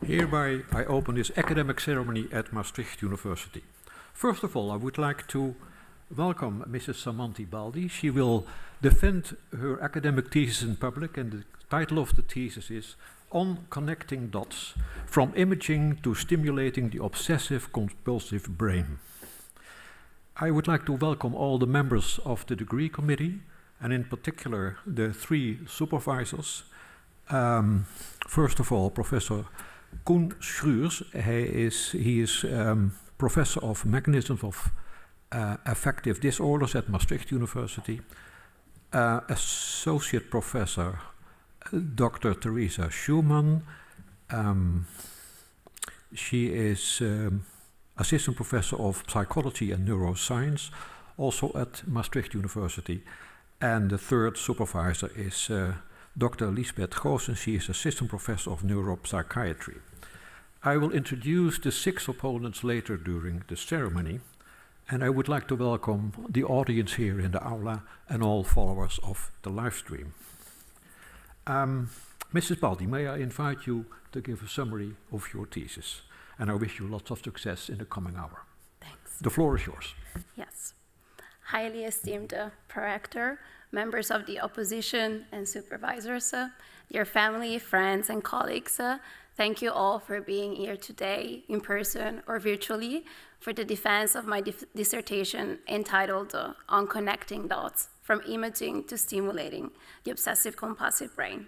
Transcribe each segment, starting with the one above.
Hereby, I open this academic ceremony at Maastricht University. First of all, I would like to welcome Mrs. Samantha Baldi. She will defend her academic thesis in public, and the title of the thesis is On Connecting Dots, From Imaging to Stimulating the Obsessive-Compulsive Brain. I would like to welcome all the members of the degree committee, and in particular the three supervisors. First of all, Professor Koen Schuurs. He is Professor of Mechanisms of Affective Disorders at Maastricht University. Associate Professor Dr. Theresa Schumann. She is Assistant Professor of Psychology and Neuroscience, also at Maastricht University. And the third supervisor is Dr. Lisbeth Goossen. She is Assistant Professor of Neuropsychiatry. I will introduce the 6 opponents later during the ceremony, and I would like to welcome the audience here in the aula and all followers of the live stream. Mrs. Baldi, may I invite you to give a summary of your thesis, and I wish you lots of success in the coming hour. Thanks. The floor is yours. Yes. Highly esteemed prorector, members of the opposition and supervisors, dear family, friends, and colleagues, thank you all for being here today in person or virtually for the defense of my dissertation entitled On Connecting Dots, From Imaging to Stimulating the Obsessive-Compulsive Brain.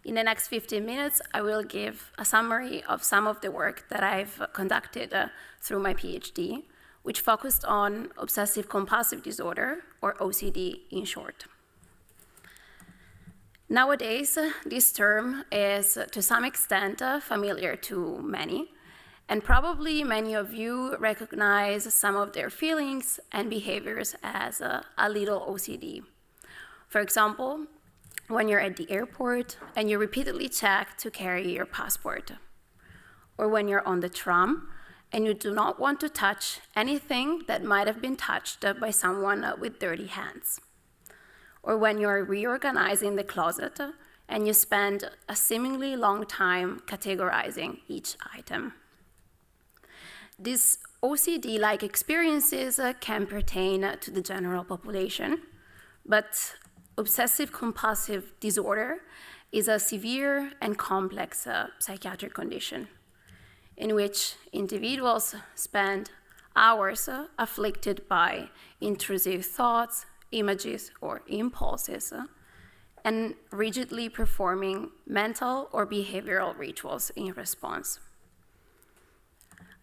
In the next 15 minutes, I will give a summary of some of the work that I've conducted through my PhD, which focused on obsessive-compulsive disorder, or OCD in short. Nowadays, this term is to some extent familiar to many, and probably many of you recognize some of their feelings and behaviors as a little OCD. For example, when you're at the airport and you repeatedly check to carry your passport, or when you're on the tram and you do not want to touch anything that might have been touched by someone with dirty hands. Or when you're reorganizing the closet and you spend a seemingly long time categorizing each item. These OCD-like experiences can pertain to the general population, but obsessive-compulsive disorder is a severe and complex psychiatric condition in which individuals spend hours afflicted by intrusive thoughts, images, or impulses, and rigidly performing mental or behavioral rituals in response.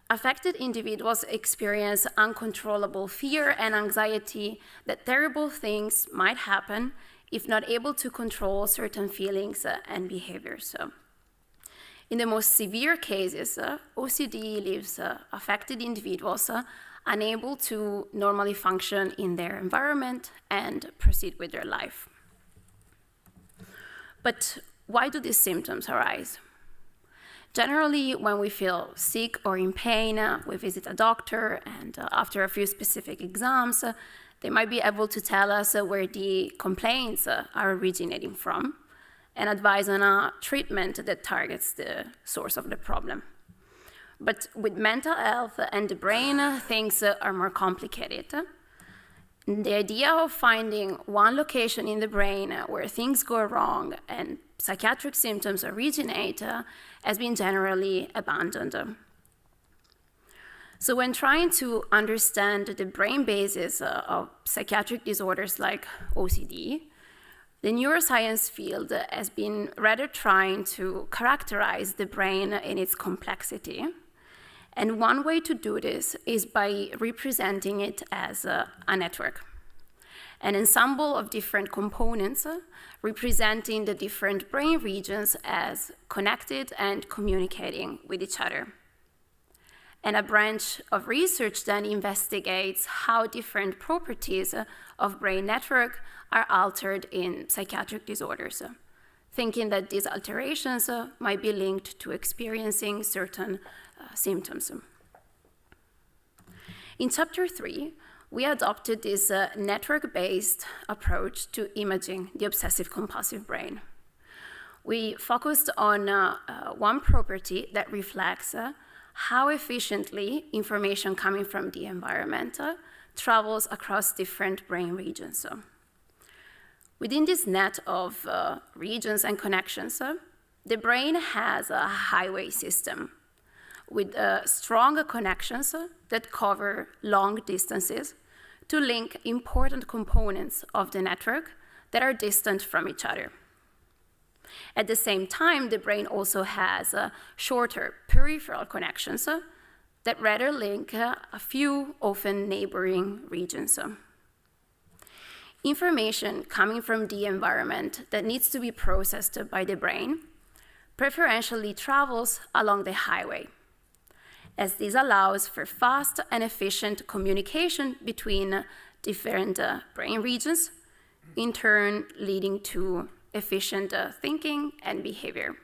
Affected individuals experience uncontrollable fear and anxiety that terrible things might happen if not able to control certain feelings and behaviors. In the most severe cases, OCD leaves affected individuals unable to normally function in their environment and proceed with their life. But why do these symptoms arise? Generally, when we feel sick or in pain, we visit a doctor, and after a few specific exams, they might be able to tell us where the complaints are originating from, and advise on a treatment that targets the source of the problem. But with mental health and the brain, things are more complicated. The idea of finding one location in the brain where things go wrong and psychiatric symptoms originate has been generally abandoned. So when trying to understand the brain basis of psychiatric disorders like OCD, the neuroscience field has been rather trying to characterize the brain in its complexity. And one way to do this is by representing it as a network, an ensemble of different components representing the different brain regions as connected and communicating with each other. And a branch of research then investigates how different properties of brain network are altered in psychiatric disorders, thinking that these alterations might be linked to experiencing certain symptoms. In chapter 3, we adopted this network-based approach to imaging the obsessive-compulsive brain. we focused on one property that reflects how efficiently information coming from the environment travels across different brain regions. Within this net of regions and connections, the brain has a highway system with strong connections that cover long distances to link important components of the network that are distant from each other. At the same time, the brain also has shorter peripheral connections that rather link a few often neighboring regions. Information coming from the environment that needs to be processed by the brain preferentially travels along the highway, as this allows for fast and efficient communication between different brain regions, in turn leading to efficient thinking and behavior.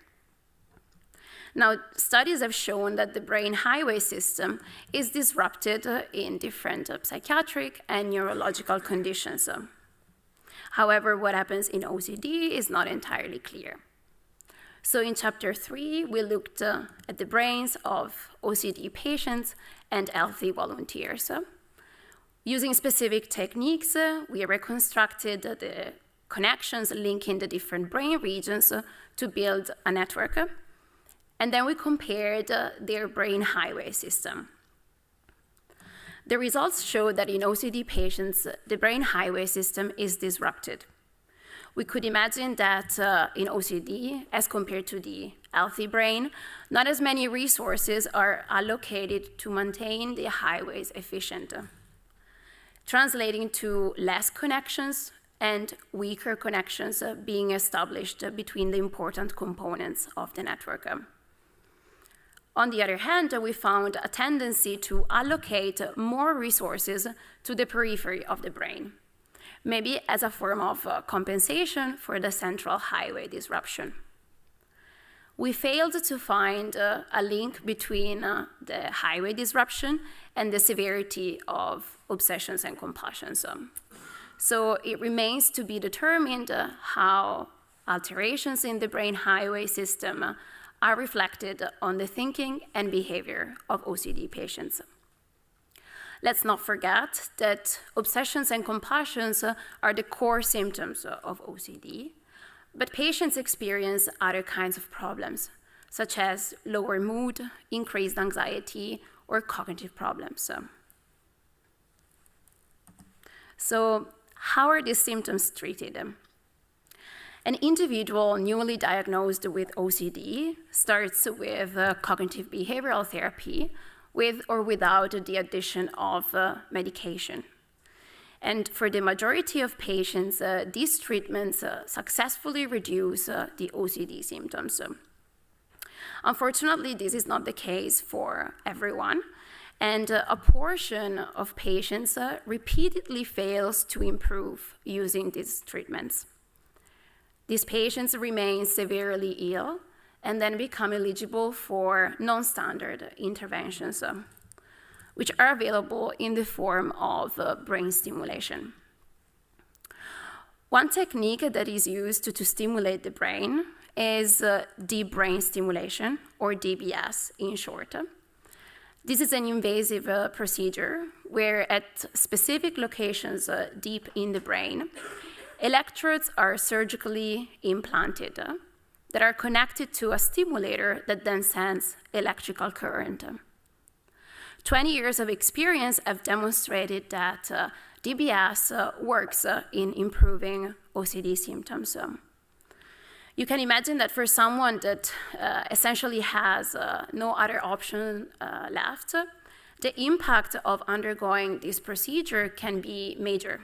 Now, studies have shown that the brain highway system is disrupted in different psychiatric and neurological conditions. However, what happens in OCD is not entirely clear. So in chapter 3, we looked at the brains of OCD patients and healthy volunteers. Using specific techniques, we reconstructed the connections linking the different brain regions to build a network. And then we compared their brain highway system. The results show that in OCD patients, the brain highway system is disrupted. We could imagine that in OCD, as compared to the healthy brain, not as many resources are allocated to maintain the highways efficient, translating to less connections and weaker connections being established between the important components of the network. On the other hand, we found a tendency to allocate more resources to the periphery of the brain, maybe as a form of compensation for the central highway disruption. We failed to find a link between the highway disruption and the severity of obsessions and compulsions. So it remains to be determined how alterations in the brain highway system are reflected on the thinking and behavior of OCD patients. Let's not forget that obsessions and compulsions are the core symptoms of OCD, but patients experience other kinds of problems, such as lower mood, increased anxiety, or cognitive problems. So how are these symptoms treated? An individual newly diagnosed with OCD starts with cognitive behavioral therapy with or without the addition of medication. And for the majority of patients, these treatments successfully reduce the OCD symptoms. Unfortunately, this is not the case for everyone, and a portion of patients repeatedly fails to improve using these treatments. These patients remain severely ill and then become eligible for non-standard interventions, which are available in the form of brain stimulation. One technique that is used to stimulate the brain is deep brain stimulation, or DBS in short. This is an invasive procedure where at specific locations deep in the brain, electrodes are surgically implanted that are connected to a stimulator that then sends electrical current. 20 years of experience have demonstrated that DBS works in improving OCD symptoms. You can imagine that for someone that essentially has no other option left, the impact of undergoing this procedure can be major.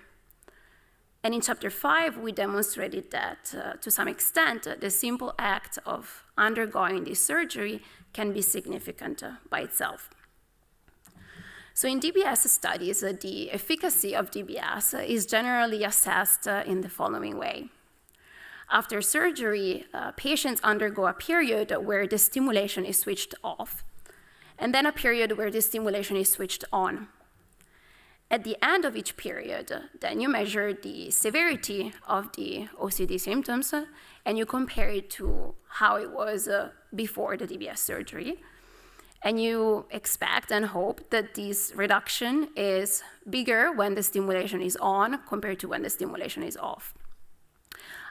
And in chapter 5, we demonstrated that to some extent, the simple act of undergoing this surgery can be significant by itself. So in DBS studies, the efficacy of DBS is generally assessed in the following way. After surgery, patients undergo a period where the stimulation is switched off, and then a period where the stimulation is switched on. At the end of each period, then you measure the severity of the OCD symptoms and you compare it to how it was before the DBS surgery. And you expect and hope that this reduction is bigger when the stimulation is on compared to when the stimulation is off.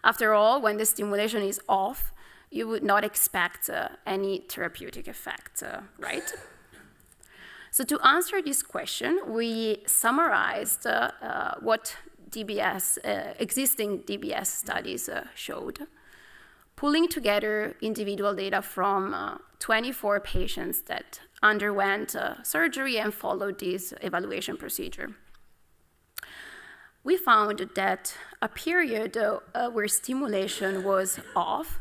After all, when the stimulation is off, you would not expect any therapeutic effect, right? So to answer this question, we summarized what existing DBS studies showed, pulling together individual data from 24 patients that underwent surgery and followed this evaluation procedure. We found that a period where stimulation was off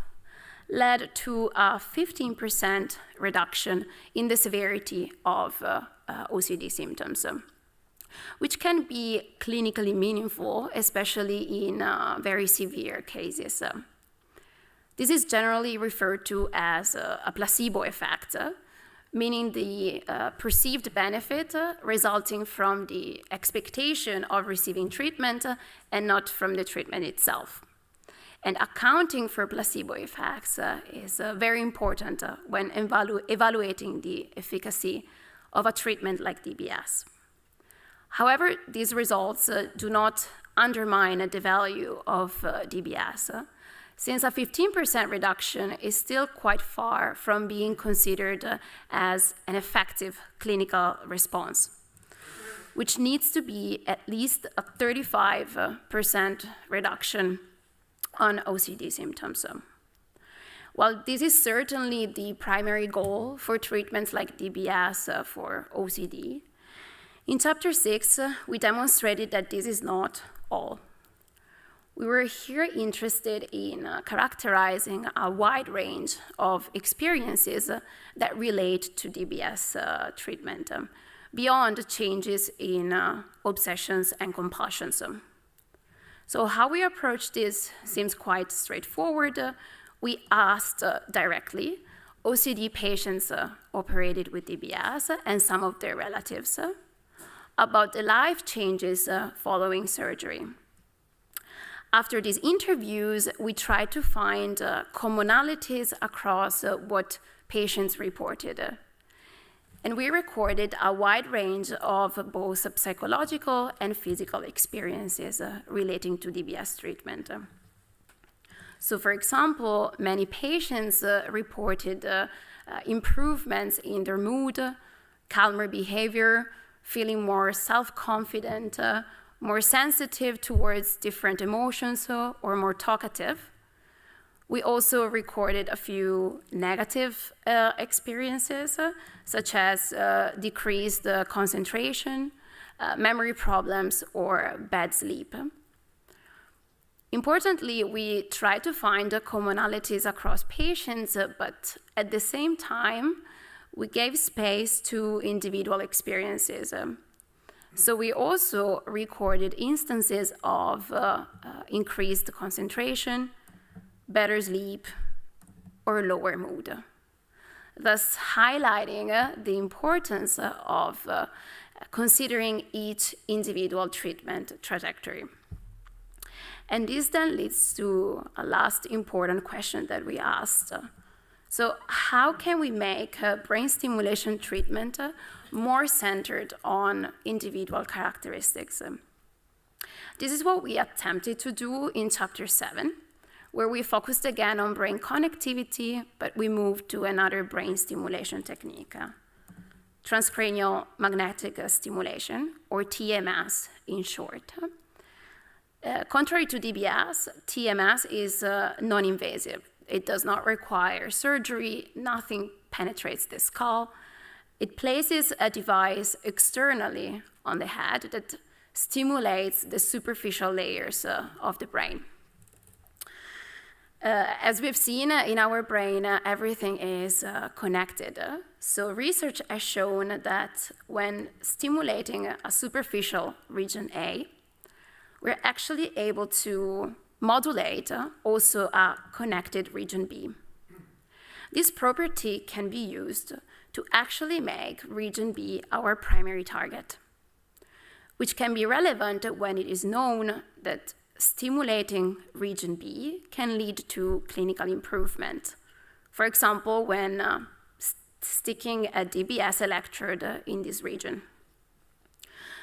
led to a 15% reduction in the severity of OCD symptoms, which can be clinically meaningful, especially in very severe cases. This is generally referred to as a placebo effect, meaning the perceived benefit resulting from the expectation of receiving treatment and not from the treatment itself. And accounting for placebo effects is very important when evaluating the efficacy of a treatment like DBS. However, these results do not undermine the value of DBS, since a 15% reduction is still quite far from being considered as an effective clinical response, which needs to be at least a 35% reduction on OCD symptoms. While this is certainly the primary goal for treatments like DBS for OCD, in Chapter 6, we demonstrated that this is not all. We were here interested in characterizing a wide range of experiences that relate to DBS treatment, beyond changes in obsessions and compulsions. So how we approach this seems quite straightforward. We asked directly OCD patients operated with DBS and some of their relatives about the life changes following surgery. After these interviews, we tried to find commonalities across what patients reported. And we recorded a wide range of both psychological and physical experiences relating to DBS treatment. So for example, many patients reported improvements in their mood, calmer behavior, feeling more self-confident, more sensitive towards different emotions, or more talkative. We also recorded a few negative experiences, such as decreased concentration, memory problems, or bad sleep. Importantly, we tried to find commonalities across patients, but at the same time, we gave space to individual experiences. So we also recorded instances of increased concentration, better sleep, or lower mood, thus highlighting the importance of considering each individual treatment trajectory. And this then leads to a last important question that we asked. So how can we make brain stimulation treatment more centered on individual characteristics? This is what we attempted to do in Chapter 7, where we focused again on brain connectivity, but we moved to another brain stimulation technique, transcranial magnetic stimulation, or TMS in short. Contrary to DBS, TMS is non-invasive. It does not require surgery, nothing penetrates the skull. It places a device externally on the head that stimulates the superficial layers of the brain. As we've seen in our brain, everything is connected. So research has shown that when stimulating a superficial region A, we're actually able to modulate also a connected region B. This property can be used to actually make region B our primary target. which can be relevant when it is known that stimulating region B can lead to clinical improvement. For example, when sticking a DBS electrode in this region.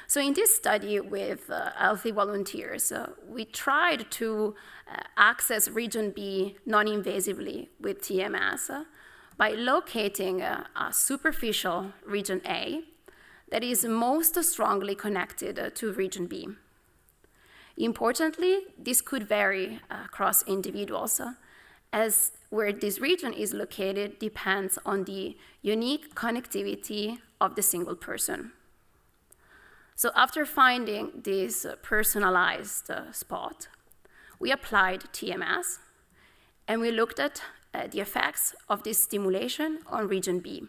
So in this study with healthy volunteers, we tried to access region B non-invasively with TMS by locating a superficial region A that is most strongly connected to region B. Importantly, this could vary across individuals, as where this region is located depends on the unique connectivity of the single person. So after finding this personalized spot, we applied TMS, and we looked at the effects of this stimulation on region B.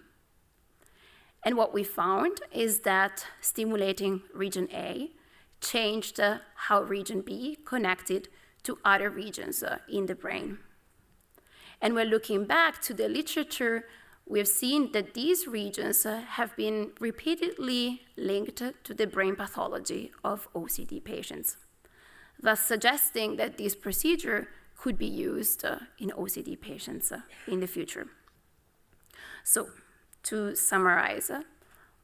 And what we found is that stimulating region A changed how region B connected to other regions in the brain. And when looking back to the literature, we've seen that these regions have been repeatedly linked to the brain pathology of OCD patients, thus suggesting that this procedure could be used in OCD patients in the future. So, to summarize,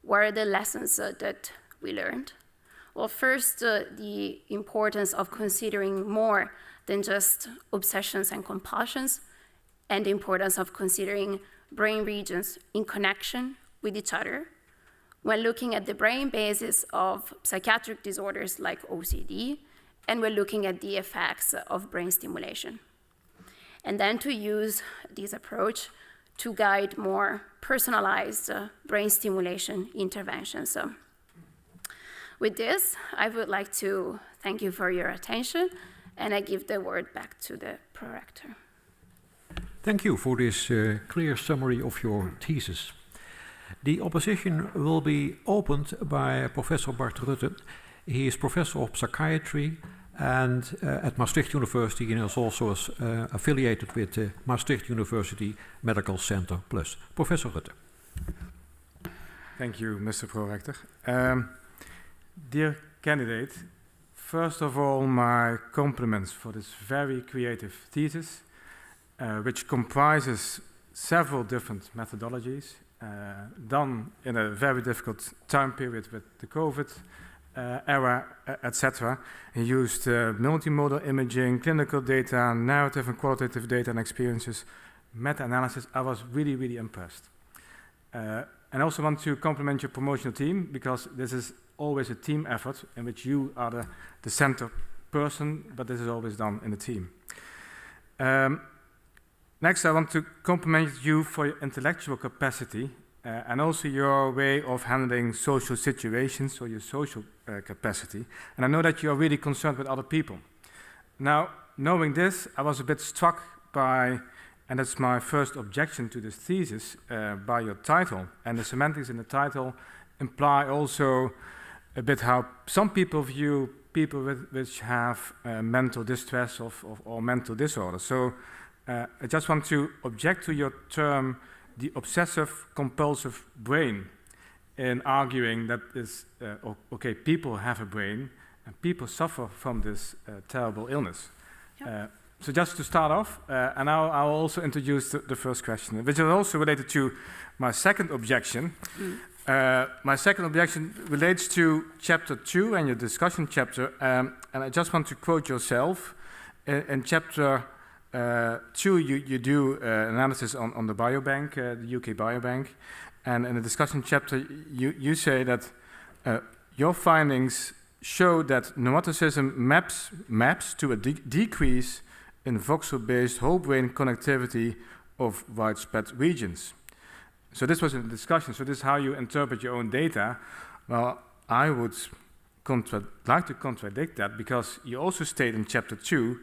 what are the lessons that we learned? Well, first, the importance of considering more than just obsessions and compulsions, and the importance of considering brain regions in connection with each other when looking at the brain basis of psychiatric disorders like OCD, and we're looking at the effects of brain stimulation. And then to use this approach to guide more personalized brain stimulation interventions. So with this, I would like to thank you for your attention, and I give the word back to the prorector. Thank you for this clear summary of your thesis. The opposition will be opened by Professor Bart Rutte. He is professor of psychiatry and at Maastricht University, and is also affiliated with the Maastricht University Medical Center Plus. Professor Rutte. Thank you, Mr. Prorector. Dear candidate, first of all, my compliments for this very creative thesis, which comprises several different methodologies done in a very difficult time period with the COVID era, etc. He used multimodal imaging, clinical data, narrative and qualitative data and experiences, meta-analysis. I was really, really impressed. And I also want to compliment your promotional team, because this is always a team effort in which you are the center person, but this is always done in a team. Next, I want to compliment you for your intellectual capacity and also your way of handling social situations, or your social capacity. And I know that you are really concerned with other people. Now, knowing this, I was a bit struck by, and that's my first objection to this thesis, by your title. And the semantics in the title imply also a bit how some people view people which have mental distress or mental disorder. So I just want to object to your term, the obsessive-compulsive brain, in arguing that is, okay, people have a brain and people suffer from this terrible illness. Yep. So just to start off, and now I'll also introduce the first question, which is also related to my second objection. My second objection relates to chapter 2 and your discussion chapter, and I just want to quote yourself. In chapter 2, you do analysis on the biobank, the UK biobank, and in the discussion chapter, you say that your findings show that neuroticism maps to a decrease in voxel-based whole brain connectivity of widespread regions. So this was a discussion. So this is how you interpret your own data. Well, I would like to contradict that, because you also state in chapter 2,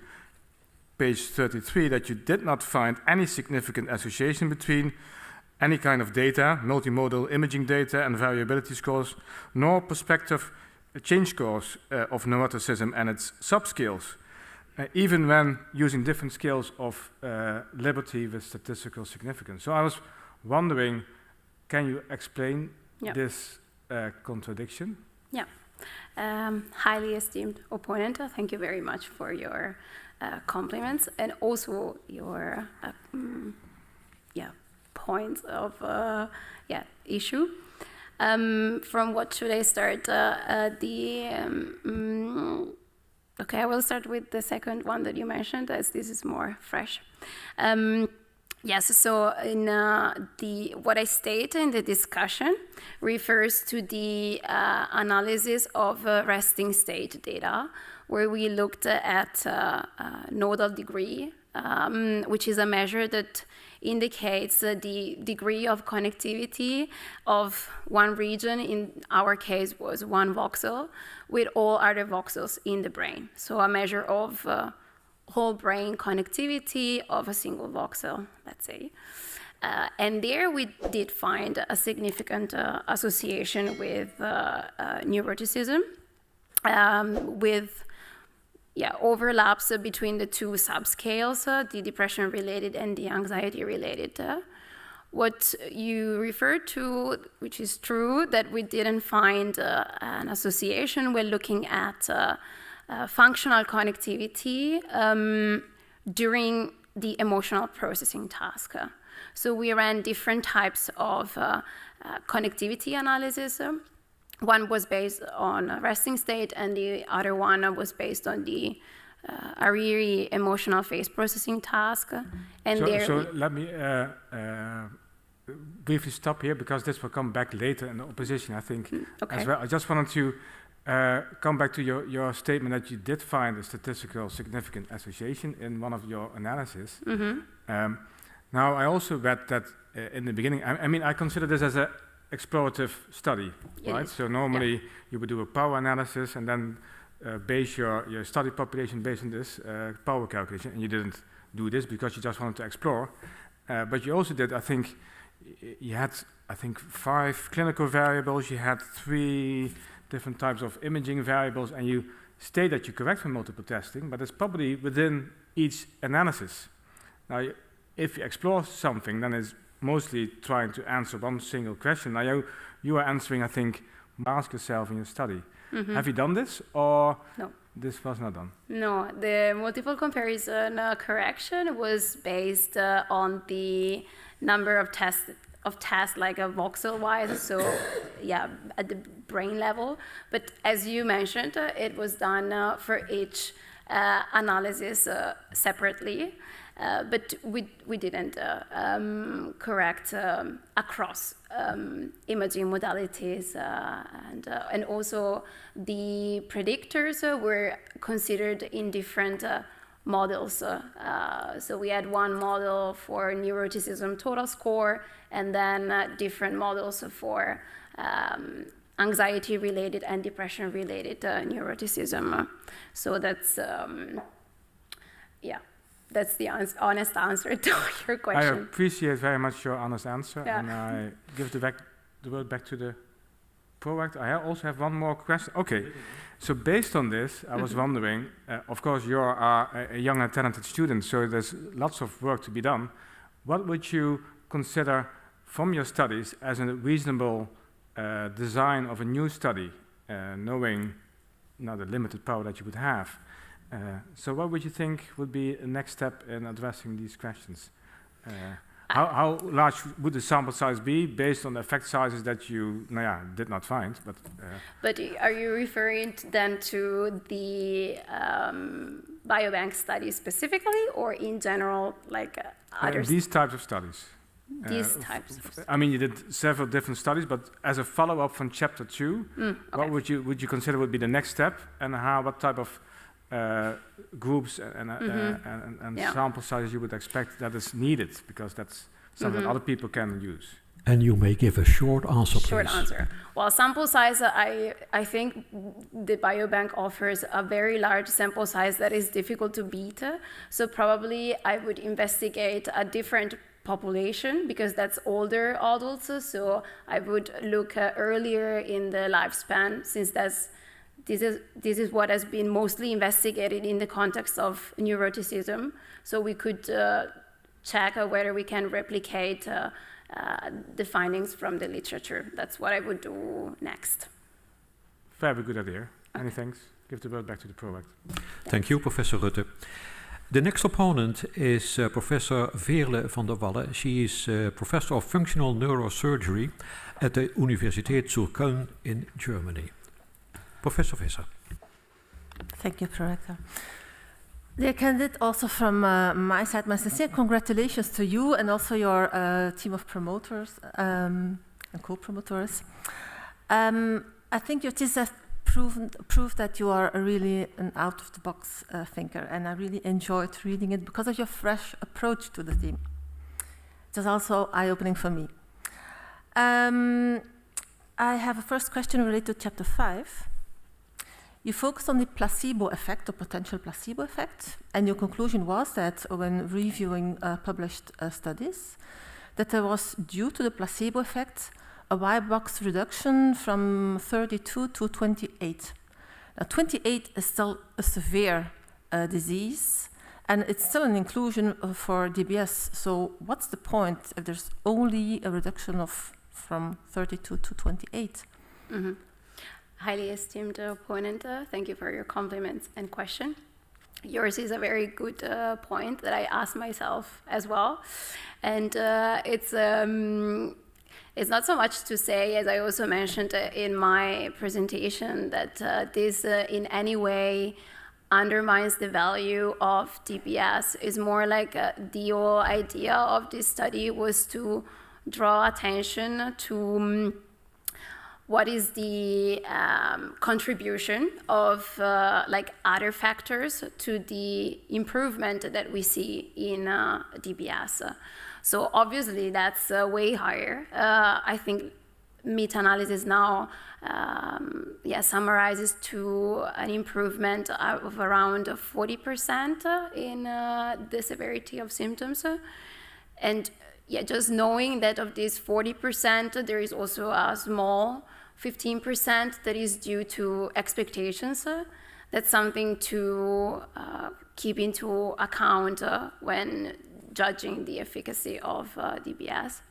page 33, that you did not find any significant association between any kind of data, multimodal imaging data and variability scores, nor prospective change scores of neuroticism and its subscales, even when using different scales of liberty with statistical significance. So I was wondering, can you explain this contradiction? Yeah. Highly esteemed opponent, thank you very much for your compliments and also your points of issue. From what should I start? Okay, I will start with the second one that you mentioned, as this is more fresh. Yes, so in what I state in the discussion refers to the analysis of resting state data, where we looked at nodal degree, which is a measure that indicates the degree of connectivity of one region, in our case was one voxel, with all other voxels in the brain. So a measure of whole brain connectivity of a single voxel, let's say. And there we did find a significant association with neuroticism, with overlaps between the two subscales, the depression-related and the anxiety-related. What you referred to, which is true, that we didn't find an association when looking at functional connectivity during the emotional processing task. So we ran different types of connectivity analysis. One was based on resting state, and the other one was based on the Hariri emotional phase processing task. And so let me briefly stop here, because this will come back later in the opposition, I think, as well. I just wanted to come back to your statement that you did find a statistical significant association in one of your analyses. Now, I also read that in the beginning, I mean, I consider this as an explorative study, right? So normally you would do a power analysis and then base your study population based on this power calculation, and you didn't do this because you just wanted to explore. But you also did, I think, you had, 5 clinical variables, you had 3 different types of imaging variables, and you state that you correct for multiple testing, but it's probably within each analysis. Now, if you explore something, then it's mostly trying to answer one single question. Now, you are answering, I think, ask yourself in your study. Have you done this, or no? This was not done? No, the multiple comparison correction was based on the number of tests, like a voxel-wise, so at the brain level. But as you mentioned, it was done for each analysis separately. But we didn't correct across imaging modalities, and also the predictors were considered in different models. So we had one model for neuroticism total score, and then different models for anxiety-related and depression-related neuroticism. So that's that's the honest answer to your question. I appreciate very much your honest answer, and I give the word back to the pro-act. I also have one more question. Okay, so based on this, I was wondering, of course, you are a young and talented student, so there's lots of work to be done. What would you consider from your studies as a reasonable design of a new study, knowing now the limited power that you would have? So what would you think would be the next step in addressing these questions? How large would the sample size be based on the effect sizes that you did not find? But are you referring then to the biobank studies specifically, or in general, like others? These types of studies. These types of studies. I mean, you did several different studies, but as a follow-up from chapter 2, what would you consider would be the next step, and what type of groups and sample sizes you would expect that is needed, because that's something that other people can use. And you may give a short answer, please. Short answer. Well, sample size, I think the biobank offers a very large sample size that is difficult to beat. So probably I would investigate a different population, because that's older adults. So I would look earlier in the lifespan, since this is what has been mostly investigated in the context of neuroticism. So we could check whether we can replicate the findings from the literature. That's what I would do next. Very good idea. Many thanks. Give the word back to the provost. Thank you, Professor Rutte. The next opponent is Professor Veerle van der Wallen. She is Professor of Functional Neurosurgery at the Universität zu Köln in Germany. Professor Visser. Thank you, Prorector. Dear candidate, also from my side, my sincere congratulations to you and also your team of promoters and co-promoters. I think your thesis has proved that you are really an out-of-the-box thinker, and I really enjoyed reading it because of your fresh approach to the theme. It was also eye-opening for me. I have a first question related to chapter 5. You focused on the placebo effect, or potential placebo effect, and your conclusion was that when reviewing published studies, that there was, due to the placebo effect, a white box reduction from 32 to 28. Now, 28 is still a severe disease, and it's still an inclusion for DBS. So what's the point if there's only a reduction of from 32 to 28? Mm-hmm. Highly esteemed opponent, thank you for your compliments and question. Yours is a very good point that I asked myself as well. And it's not so much to say, as I also mentioned in my presentation, that this in any way undermines the value of DBS. It's more like the whole idea of this study was to draw attention to what is the contribution of like other factors to the improvement that we see in DBS. So obviously that's way higher. I think meta-analysis now summarizes to an improvement of around 40% in the severity of symptoms. And just knowing that of this 40%, there is also a small 15% that is due to expectations. That's something to keep into account when judging the efficacy of DBS.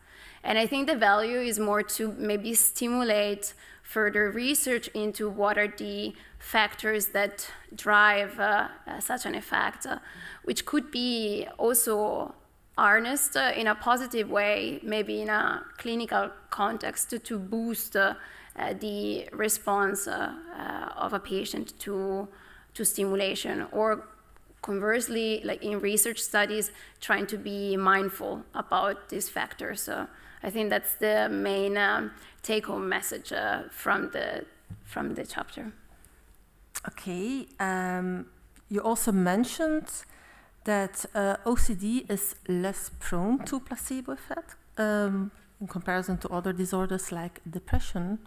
And I think the value is more to maybe stimulate further research into what are the factors that drive such an effect, which could be also harnessed in a positive way, maybe in a clinical context to boost the response of a patient to stimulation, or conversely, like in research studies, trying to be mindful about these factors. So I think that's the main take-home message from the chapter. Okay. You also mentioned that OCD is less prone to placebo effect in comparison to other disorders like depression.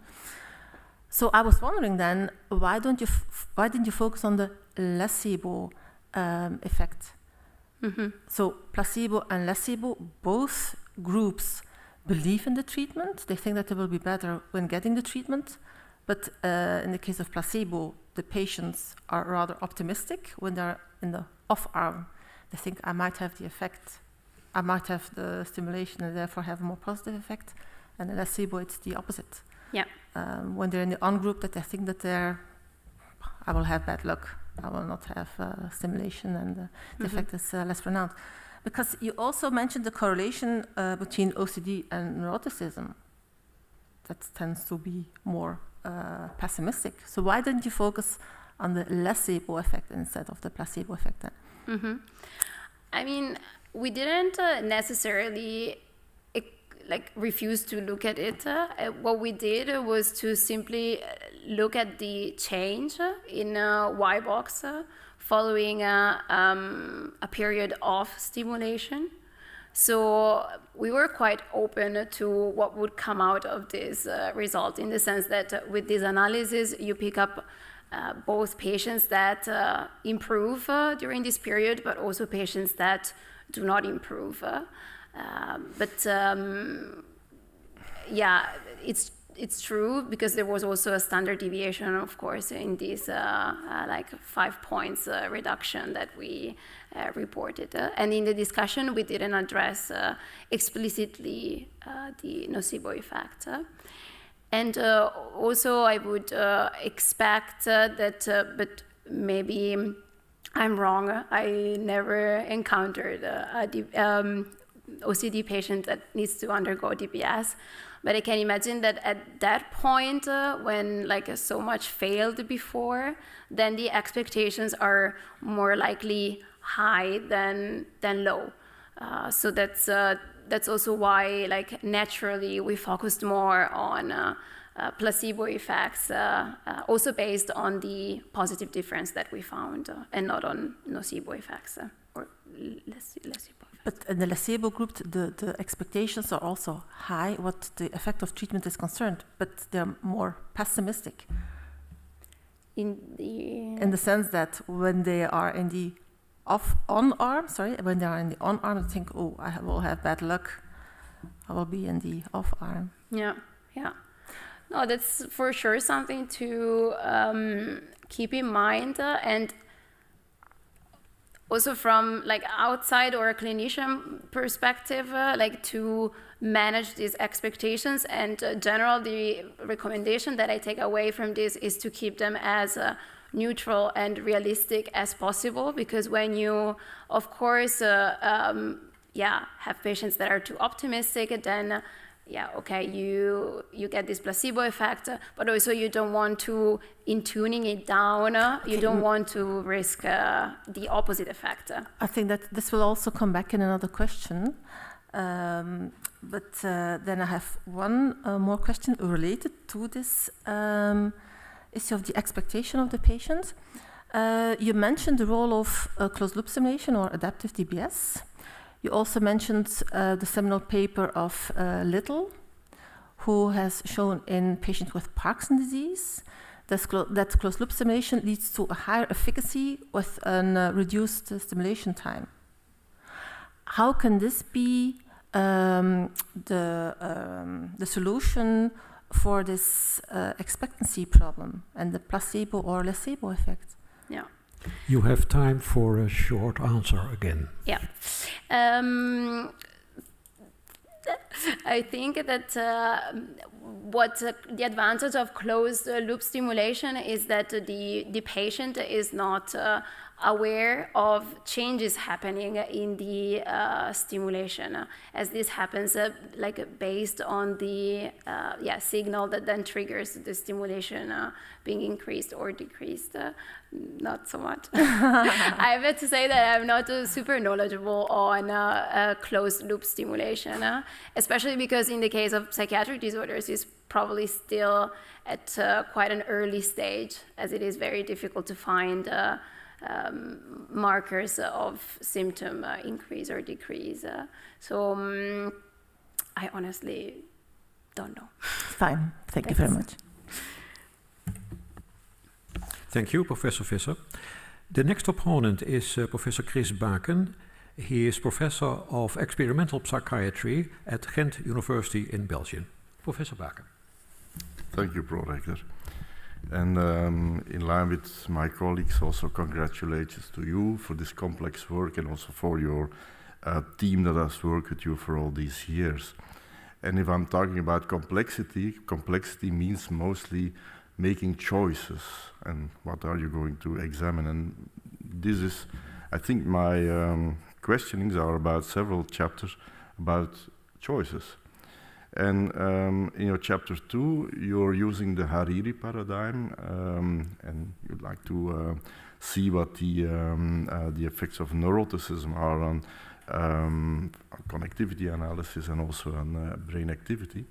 So I was wondering then, why didn't you focus on the placebo effect? Mm-hmm. So placebo and nocebo, both groups believe in the treatment. They think that they will be better when getting the treatment. But in the case of placebo, the patients are rather optimistic when they're in the off arm. They think, I might have the effect, I might have the stimulation and therefore have a more positive effect. And in nocebo, it's the opposite. Yeah. When they're in the on group, that they think that I will have bad luck. I will not have stimulation, and the effect is less pronounced. Because you also mentioned the correlation between OCD and neuroticism. That tends to be more pessimistic. So why didn't you focus on the nocebo effect instead of the placebo effect then? Mm-hmm. I mean, we didn't necessarily refuse to look at it. What we did was to simply look at the change in Y box following a period of stimulation. So we were quite open to what would come out of this result, in the sense that with this analysis, you pick up both patients that improve during this period, but also patients that do not improve. It's true, because there was also a standard deviation, of course, in this 5 points reduction that we reported. And in the discussion, we didn't address explicitly the nocebo effect. And also I would expect that, but maybe I'm wrong, I never encountered a OCD patient that needs to undergo DBS, but I can imagine that at that point, when like so much failed before, then the expectations are more likely high than low. So that's also why, like, naturally we focused more on placebo effects, also based on the positive difference that we found, and not on nocebo effects or placebo effects. But in the placebo group, the expectations are also high what the effect of treatment is concerned, but they're more pessimistic. In the sense that when they are in the on arm, they think, oh, I will have bad luck. I will be in the off arm. Yeah. No, that's for sure something to keep in mind, and also from like outside or a clinician perspective, like to manage these expectations. And general, the recommendation that I take away from this is to keep them as neutral and realistic as possible, because when you, of course, have patients that are too optimistic, then you get this placebo effect, but also you don't want to, in tuning it down, you don't want to risk the opposite effect. I think that this will also come back in another question, but then I have one more question related to this issue of the expectation of the patient. You mentioned the role of closed loop simulation or adaptive DBS. You also mentioned the seminal paper of Little, who has shown in patients with Parkinson's disease that closed loop simulation leads to a higher efficacy with a reduced stimulation time. How can this be the solution for this expectancy problem and the placebo or placebo effect? Yeah. You have time for a short answer again. Yeah. I think that the advantage of closed loop stimulation is that the patient is not aware of changes happening in the stimulation, as this happens based on the signal that then triggers the stimulation being increased or decreased. Not so much. I have to say that I'm not super knowledgeable on closed loop stimulation, especially because in the case of psychiatric disorders, it's probably still at quite an early stage, as it is very difficult to find markers of symptom increase or decrease. So I honestly don't know. Fine. Thank you very much. Thank you, Professor Visser. The next opponent is Professor Chris Baken. He is Professor of Experimental Psychiatry at Ghent University in Belgium. Professor Baken. Thank you, Prorector. And in line with my colleagues, also congratulations to you for this complex work and also for your team that has worked with you for all these years. And if I'm talking about complexity, complexity means mostly making choices and what are you going to examine. And this is, I think my questionings are about several chapters about choices. And in your chapter 2, you're using the Hariri paradigm, and you'd like to see what the effects of neuroticism are on connectivity analysis and also on brain activity.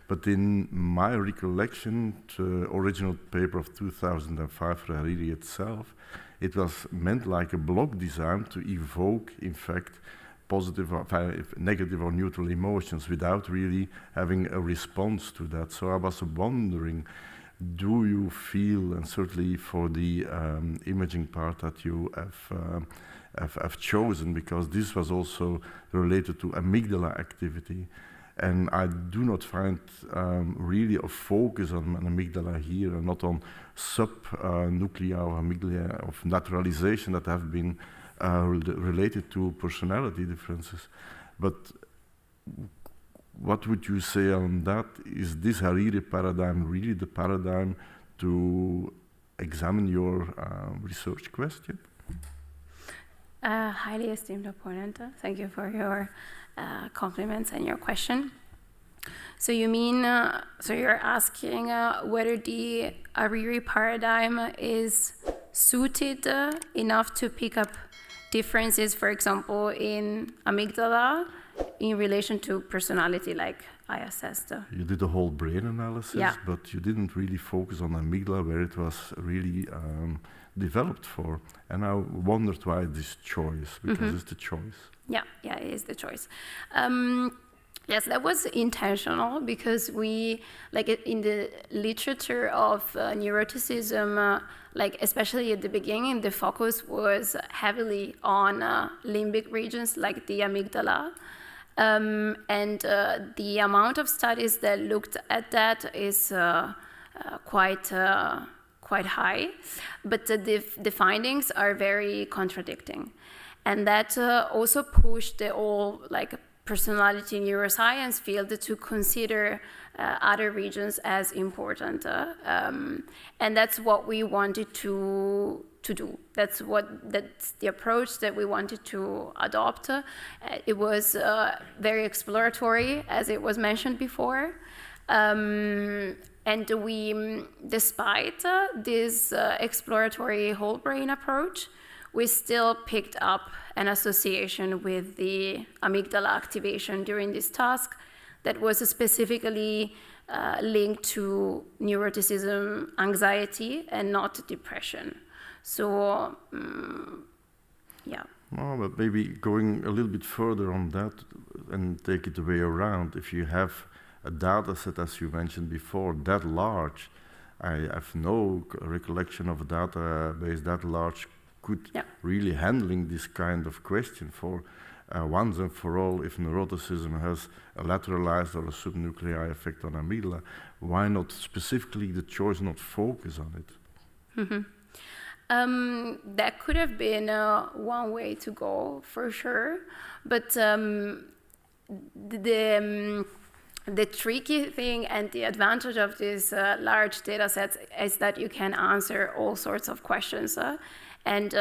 But in my recollection, the original paper of 2005 for Hariri itself, it was meant like a block design to evoke, in fact, positive or negative or neutral emotions without really having a response to that. So I was wondering, do you feel, and certainly for the imaging part that you have chosen, because this was also related to amygdala activity, and I do not find really a focus on an amygdala here and not on subnuclei of amygdala of naturalization that have been related to personality differences. But what would you say on that? Is this Hariri paradigm really the paradigm to examine your research question? Highly esteemed opponent, thank you for your compliments and your question. So you mean, so you're asking whether the Hariri paradigm is suited enough to pick up differences, for example, in amygdala in relation to personality, like I assessed. You did a whole brain analysis, but you didn't really focus on amygdala, where it was really developed for. And I wondered why this choice, because it's the choice. Yeah, it is the choice. Yes, that was intentional because we, like in the literature of neuroticism, like especially at the beginning, the focus was heavily on limbic regions like the amygdala. And the amount of studies that looked at that is quite high, but the findings are very contradicting. And that also pushed the whole personality neuroscience field to consider other regions as important. And that's what we wanted to do. That's the approach that we wanted to adopt. It was very exploratory, as it was mentioned before. And we, despite this exploratory whole brain approach, we still picked up an association with the amygdala activation during this task that was specifically linked to neuroticism, anxiety, and not depression. So, yeah. Oh, but maybe going a little bit further on that and take it the way around. If you have a data set, as you mentioned before, that large, I have no recollection of a database that large could really handling this kind of question for once and for all. If neuroticism has a lateralized or a subnuclei effect on amygdala, why not specifically the choice not focus on it? That could have been one way to go for sure, but the tricky thing and the advantage of these large data sets is that you can answer all sorts of questions. And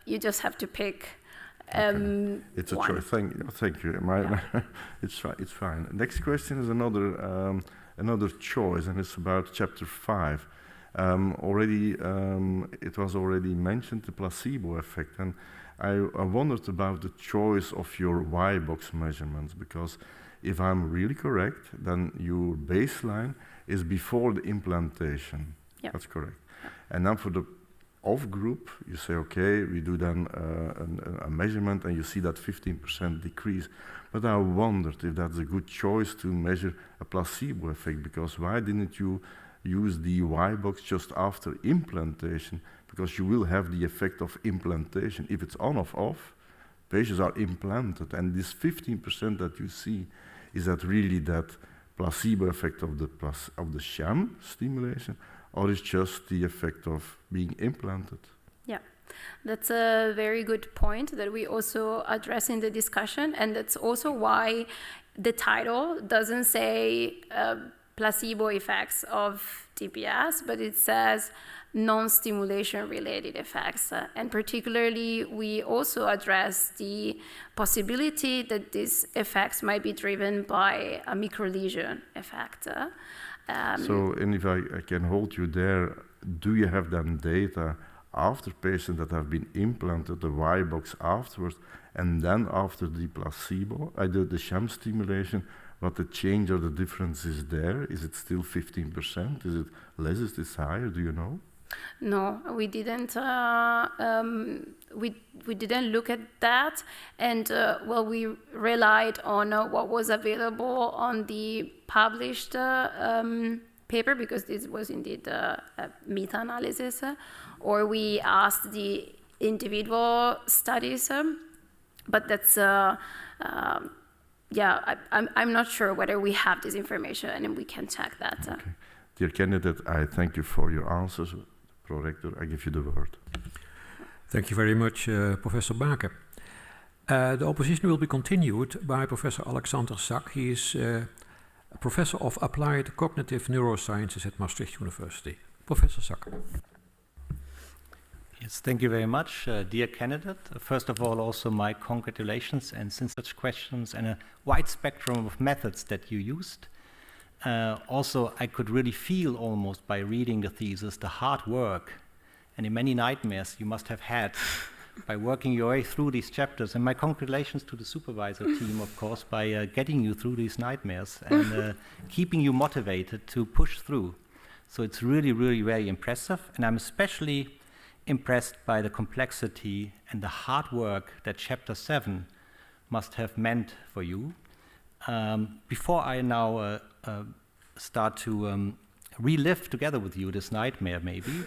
you just have to pick It's a choice. Thank you. It's fine. Next question is another choice, and it's about chapter 5. It was already mentioned, the placebo effect, and I wondered about the choice of your Y-box measurements, because if I'm really correct, then your baseline is before the implantation. Yep. That's correct. Yep. And then for the off group, you say, okay, we do then a measurement and you see that 15% decrease. But I wondered if that's a good choice to measure a placebo effect, because why didn't you use the Y-box just after implantation? Because you will have the effect of implantation. If it's on or off, patients are implanted, and this 15% that you see, is that really that placebo effect of the sham stimulation, or is just the effect of being implanted? Yeah, that's a very good point that we also address in the discussion, and that's also why the title doesn't say placebo effects of TPS, but it says non-stimulation related effects. And particularly, we also address the possibility that these effects might be driven by a microlesion effect. And if I can hold you there, do you have then data after patients that have been implanted, the Y-box afterwards, and then after the placebo, the sham stimulation, what the change or the difference is there? Is it still 15%? Is it less? Is it higher? Do you know? No, we didn't. We didn't look at that, and we relied on what was available on the published paper, because this was indeed a meta-analysis, or we asked the individual studies, but that's. I'm not sure whether we have this information, and we can check that. Okay. Dear candidate, I thank you for your answers. Pro-rector, I give you the word. Thank you very much, Professor Baker. The opposition will be continued by Professor Alexander Sack. He is Professor of Applied Cognitive Neurosciences at Maastricht University. Professor Sacker. Yes, thank you very much, dear candidate. First of all, also my congratulations, and since such questions and a wide spectrum of methods that you used. Also, I could really feel almost by reading the thesis the hard work and the many nightmares you must have had by working your way through these chapters. And my congratulations to the supervisor team, of course, by getting you through these nightmares and keeping you motivated to push through. So it's really, really very impressive. And I'm especially impressed by the complexity and the hard work that Chapter 7 must have meant for you. Before I now start to relive together with you this nightmare, maybe,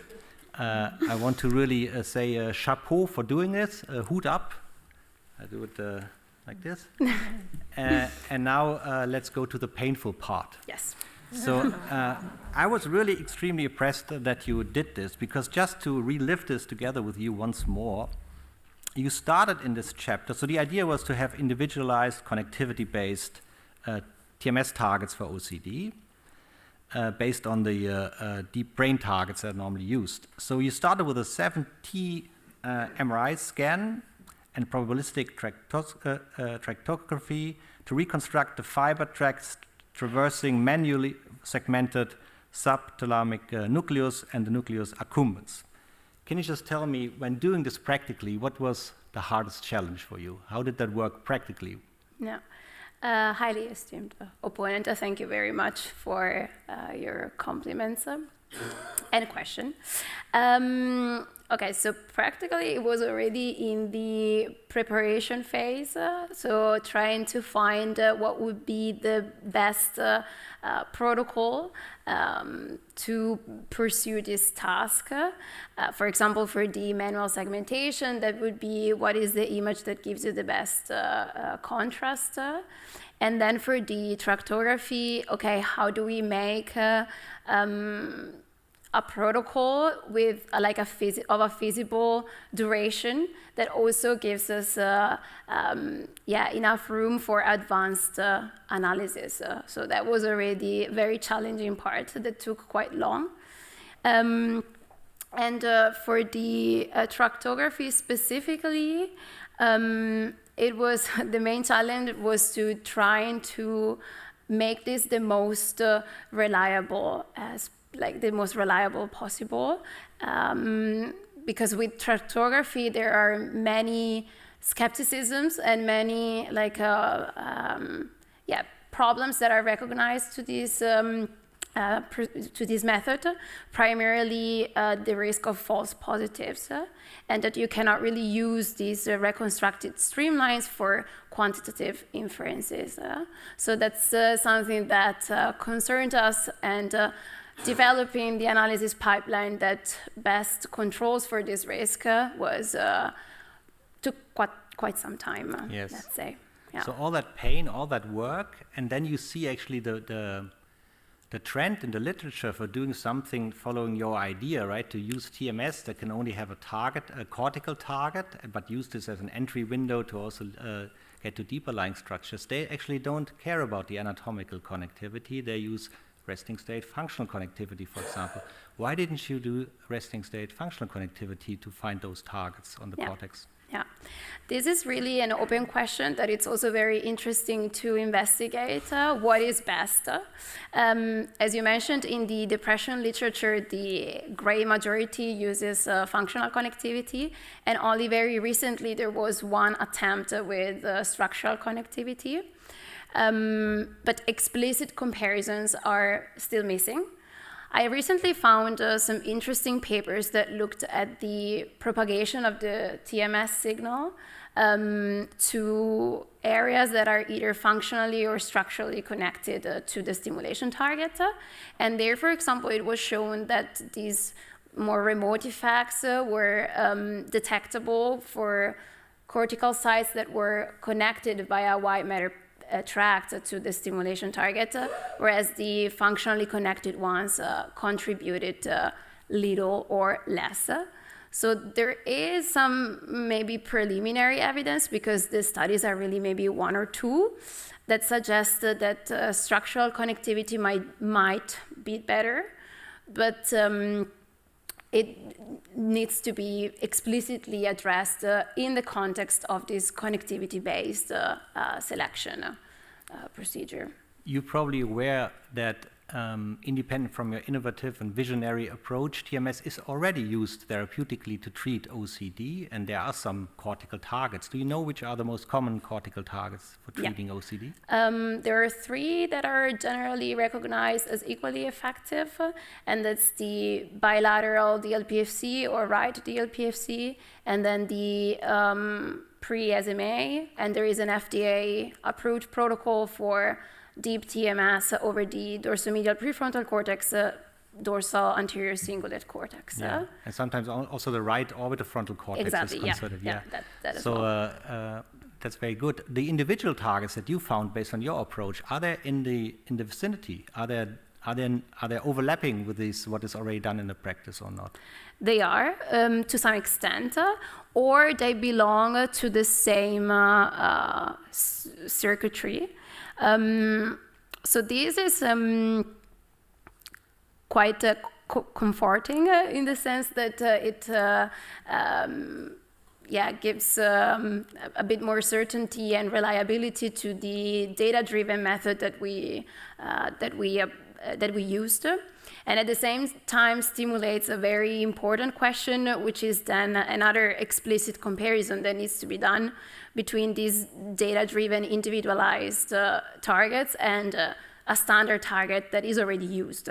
I want to really say chapeau for doing this, hood up. I do it like this. And now let's go to the painful part. Yes. So I was really extremely impressed that you did this, because just to relive this together with you once more, you started in this chapter. So the idea was to have individualized, connectivity-based TMS targets for OCD, based on the deep brain targets that are normally used. So you started with a 7T MRI scan and probabilistic tractography to reconstruct the fiber tracts traversing manually segmented subthalamic nucleus and the nucleus accumbens. Can you just tell me, when doing this practically, what was the hardest challenge for you? How did that work practically? Yeah. Highly esteemed opponent, thank you very much for your compliments and question. Okay, so practically it was already in the preparation phase, so trying to find what would be the best protocol to pursue this task. For example, for the manual segmentation, that would be what is the image that gives you the best contrast. And then for the tractography, okay, how do we make a protocol with like a feasible duration that also gives us enough room for advanced analysis. So that was already a very challenging part that took quite long. And for the tractography specifically, it was the main challenge was to trying to make this the most reliable possible, because with tractography there are many skepticisms and many problems that are recognized to this method, primarily the risk of false positives, and that you cannot really use these reconstructed streamlines for quantitative inferences. So that's something that concerned us, and developing the analysis pipeline that best controls for this risk took quite some time, yes. Let's say. Yeah. So all that pain, all that work, and then you see actually the trend in the literature for doing something following your idea, right? To use TMS that can only have a cortical target, but use this as an entry window to also get to deeper lying structures. They actually don't care about the anatomical connectivity. They use resting state functional connectivity, for example. Why didn't you do resting state functional connectivity to find those targets on the cortex? Yeah, this is really an open question that it's also very interesting to investigate what is best. As you mentioned, in the depression literature, the gray majority uses functional connectivity, and only very recently there was one attempt with structural connectivity. But explicit comparisons are still missing. I recently found some interesting papers that looked at the propagation of the TMS signal to areas that are either functionally or structurally connected to the stimulation target. And there, for example, it was shown that these more remote effects were detectable for cortical sites that were connected via white matter tract to the stimulation target, whereas the functionally connected ones contributed little or less. So there is some maybe preliminary evidence, because the studies are really maybe 1 or 2, that suggest that structural connectivity might be better, but it needs to be explicitly addressed in the context of this connectivity-based selection procedure. You're probably aware that independent from your innovative and visionary approach, TMS is already used therapeutically to treat OCD, and there are some cortical targets. Do you know which are the most common cortical targets for treating OCD? There are 3 that are generally recognized as equally effective, and that's the bilateral DLPFC or right DLPFC, and then the pre-SMA, and there is an FDA-approved protocol for deep TMS over the dorsomedial prefrontal cortex, dorsal anterior cingulate cortex. Yeah. And sometimes also the right orbital frontal cortex is considered. That as well. That's very good. The individual targets that you found based on your approach, are they in the vicinity? Are they overlapping with what is already done in the practice or not? They are, to some extent, or they belong to the same circuitry. So this is quite comforting in the sense that it gives a bit more certainty and reliability to the data-driven method that we used, and at the same time stimulates a very important question, which is then another explicit comparison that needs to be done between these data-driven individualized targets and a standard target that is already used.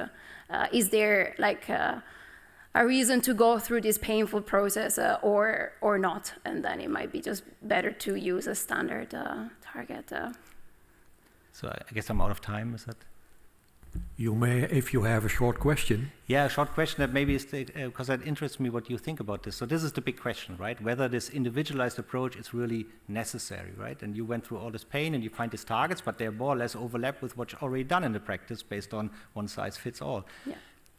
Is there like a reason to go through this painful process or not? And then it might be just better to use a standard target. So I guess I'm out of time, is that? You may, if you have a short question. Yeah, a short question that maybe is, because that interests me what you think about this. So this is the big question, right? Whether this individualized approach is really necessary, right? And you went through all this pain and you find these targets, but they're more or less overlap with what's already done in the practice based on one size fits all. Yeah.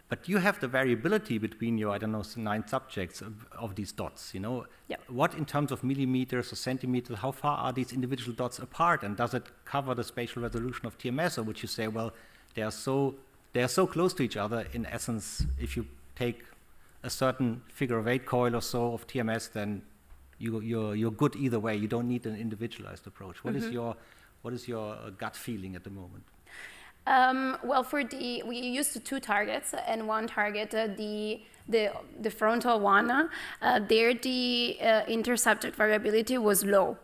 But you have the variability between your, 9 subjects of these dots, Yep. What in terms of millimeters or centimeters, how far are these individual dots apart? And does it cover the spatial resolution of TMS, or would you say, well, they are so close to each other. In essence, if you take a certain figure of 8 coil or so of TMS, then you're good either way. You don't need an individualized approach. What is your gut feeling at the moment? Well, we used 2 targets, and one target, the frontal one, there the intersubject variability was low.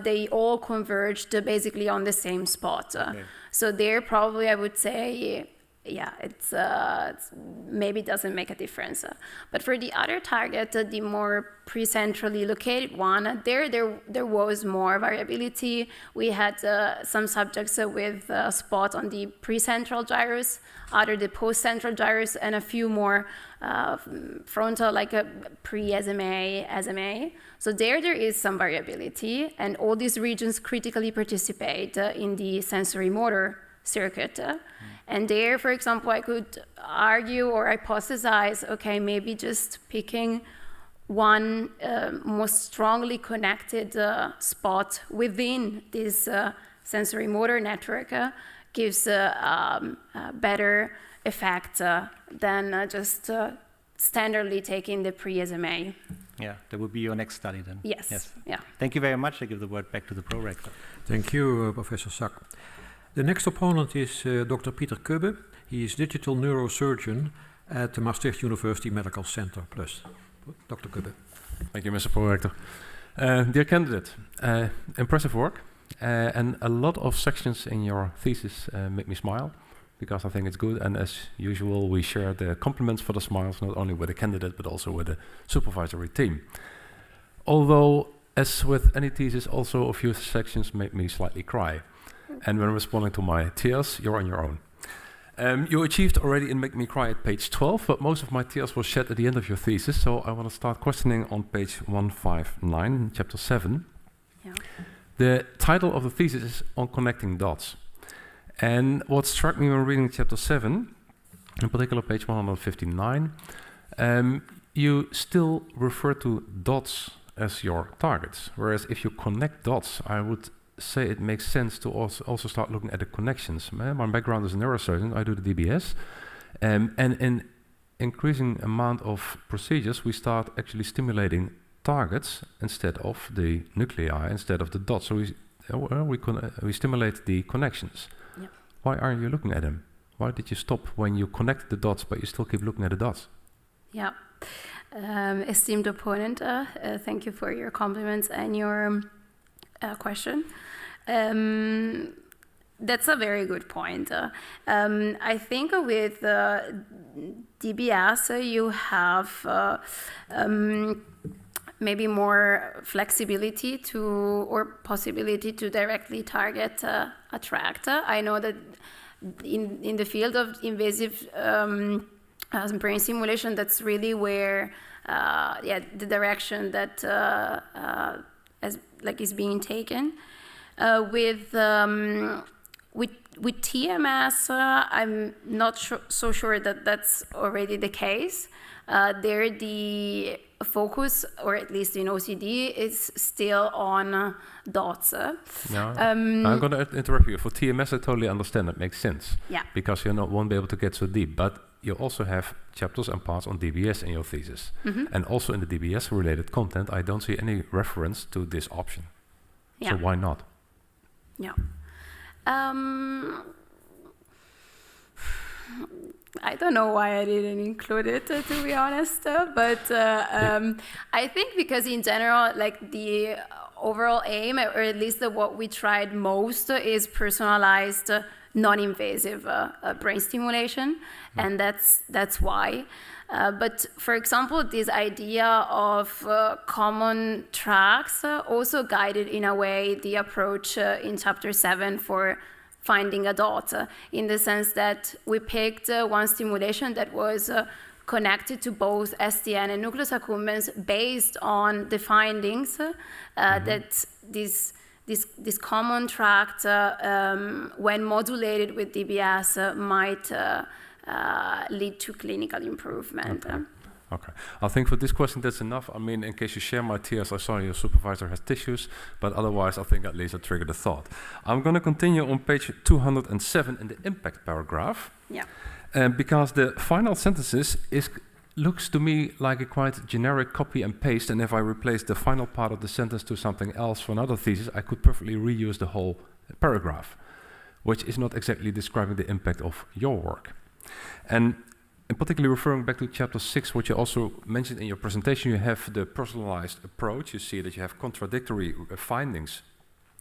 They all converged basically on the same spot. Okay. So there probably I would say, it's maybe doesn't make a difference. But for the other target, the more precentrally located one, there was more variability. We had some subjects with a spot on the precentral gyrus, other the postcentral gyrus, and a few more frontal, like a pre-SMA, SMA. So there is some variability, and all these regions critically participate in the sensory motor circuit. And there, for example, I could argue or hypothesize, okay, maybe just picking one most strongly connected spot within this sensory motor network gives a better effect than just standardly taking the pre-SMA. Yeah, that would be your next study then. Yes. Yeah. Thank you very much. I give the word back to the prorector. Thank you, Professor Sack. The next opponent is Dr. Pieter Kubbe. He is digital neurosurgeon at the Maastricht University Medical Center Plus. Dr. Kubbe. Thank you, Mr. Prorector. Dear candidate, impressive work, and a lot of sections in your thesis make me smile, because I think it's good, and as usual we share the compliments for the smiles not only with the candidate but also with the supervisory team. Although, as with any thesis, also a few sections make me slightly cry. And when responding to my tears, you're on your own. You achieved already in Make Me Cry at page 12, but most of my tears were shed at the end of your thesis, so I want to start questioning on page 159, chapter 7. Yeah. The title of the thesis is On Connecting Dots. And what struck me when reading chapter 7, in particular page 159, you still refer to dots as your targets. Whereas if you connect dots, I would say it makes sense to also start looking at the connections. My background is a neurosurgeon, I do the DBS. And in increasing amount of procedures, we start actually stimulating targets instead of the nuclei, instead of the dots. So we stimulate the connections. Yep. Why aren't you looking at them? Why did you stop when you connect the dots, but you still keep looking at the dots? Yeah. Esteemed opponent, thank you for your compliments and your question. That's a very good point. I think with DBS, you have maybe more flexibility to or possibility to directly target attract. I know that in the field of invasive brain stimulation, that's really where the direction that is being taken. With TMS, I'm not so sure that that's already the case. There, the focus, or at least in OCD, is still on dots. No, I'm going to interrupt you. For TMS, I totally understand. That makes sense. Yeah. Because you won't be able to get so deep. But you also have chapters and parts on DBS in your thesis. Mm-hmm. And also in the DBS-related content, I don't see any reference to this option. Yeah. So why not? Yeah. I don't know why I didn't include it, to be honest, but I think because in general, like the overall aim, or at least what we tried most, is personalized, non-invasive brain stimulation, and that's why. But for example, this idea of common tracks also guided in a way the approach in chapter 7 for finding a dot, in the sense that we picked one stimulation that was connected to both SDN and nucleus accumbens based on the findings that this common tract, when modulated with DBS, might lead to clinical improvement. Okay. I think for this question that's enough. I mean, in case you share my tears, I saw your supervisor has tissues, but otherwise I think at least I triggered a thought. I'm going to continue on page 207 in the impact paragraph. Yeah. Because the final sentences looks to me like a quite generic copy and paste, and if I replace the final part of the sentence to something else for another thesis, I could perfectly reuse the whole paragraph, which is not exactly describing the impact of your work. And particularly referring back to chapter 6, what you also mentioned in your presentation, you have the personalized approach. You see that you have contradictory findings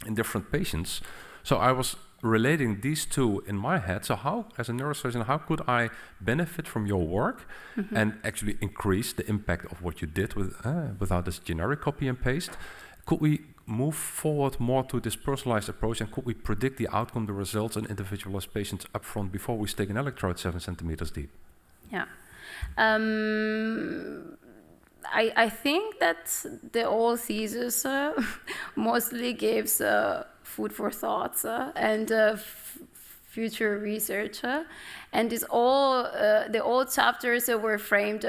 in different patients. So I was relating these two in my head. So how, as a neurosurgeon, how could I benefit from your work and actually increase the impact of what you did without this generic copy and paste? Could we move forward more to this personalized approach, and could we predict the outcome, the results, and individualize patients upfront before we stick an electrode 7 centimeters deep? Yeah. I think that the whole thesis mostly gives food for thoughts and future research. And the old chapters were framed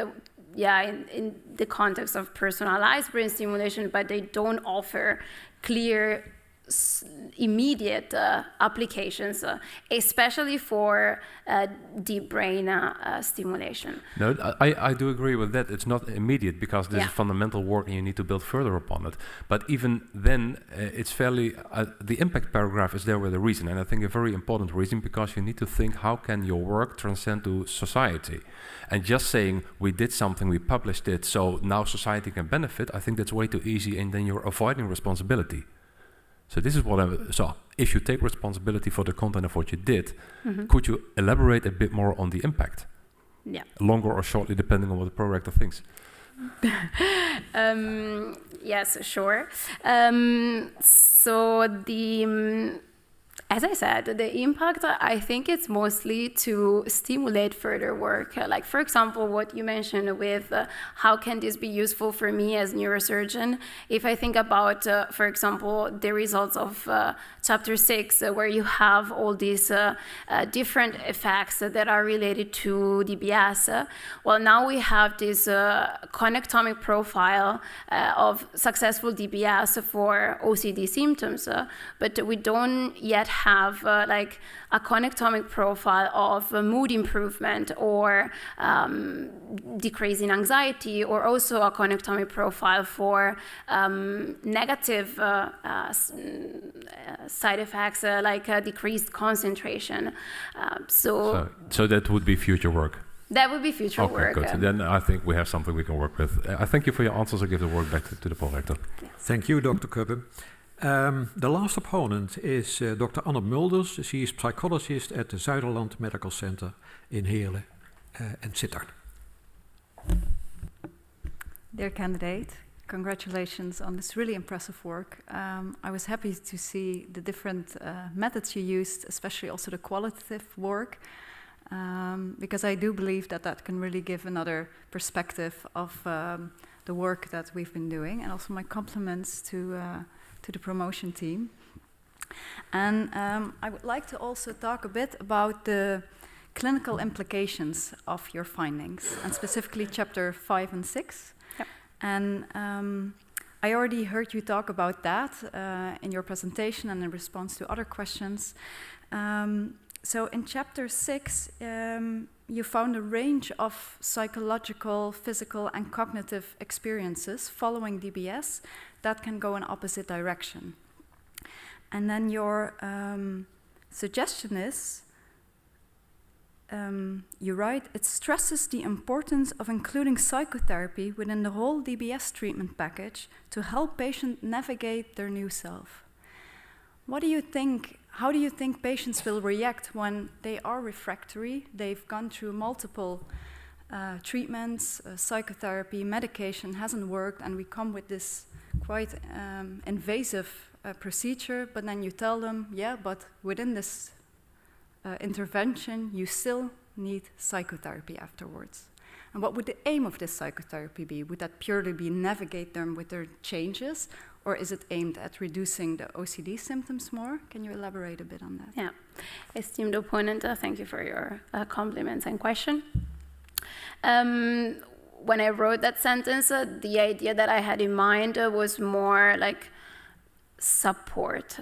in the context of personalized brain stimulation, but they don't offer clear immediate applications, especially for deep brain stimulation. No, I do agree with that. It's not immediate because this is fundamental work and you need to build further upon it. But even then, it's fairly, the impact paragraph is there with a reason, and I think a very important reason, because you need to think how can your work transcend to society. And just saying we did something, we published it, so now society can benefit, I think that's way too easy, and then you're avoiding responsibility. So this is so if you take responsibility for the content of what you did, could you elaborate a bit more on the impact? Yeah. Longer or shortly, depending on what the prorector thinks. Yes, sure. As I said, the impact, I think it's mostly to stimulate further work. Like, for example, what you mentioned with how can this be useful for me as neurosurgeon? If I think about, for example, the results of chapter 6, where you have all these different effects that are related to DBS. Well, now we have this connectomic profile of successful DBS for OCD symptoms, but we don't yet have like a connectomic profile of mood improvement or decrease in anxiety, or also a connectomic profile for negative side effects like decreased concentration. So that would be future work. That would be future work. Okay, good. Then I think we have something we can work with. I thank you for your answers. I give the word back to the prorector. Yes. Thank you, Dr. Kubbe. The last opponent is Dr. Anne Mulders. She is psychologist at the Zuiderland Medical Center in Heerlen and Sittard. Dear candidate, congratulations on this really impressive work. I was happy to see the different methods you used, especially also the qualitative work, because I do believe that that can really give another perspective of the work that we've been doing, and also my compliments to the promotion team. And I would like to also talk a bit about the clinical implications of your findings, and specifically chapter 5 and 6. Yep. And I already heard you talk about that in your presentation and in response to other questions. So in chapter 6, you found a range of psychological, physical, and cognitive experiences following DBS that can go in opposite direction. And then your suggestion is, you write, it stresses the importance of including psychotherapy within the whole DBS treatment package to help patients navigate their new self. What do you think? How do you think patients will react when they are refractory? They've gone through multiple treatments, psychotherapy, medication hasn't worked, and we come with this quite invasive procedure, but then you tell them, yeah, but within this intervention, you still need psychotherapy afterwards. And what would the aim of this psychotherapy be? Would that purely be navigate them with their changes, or is it aimed at reducing the OCD symptoms more? Can you elaborate a bit on that? Yeah. Esteemed opponent, thank you for your compliments and question. When I wrote that sentence, the idea that I had in mind was more like support.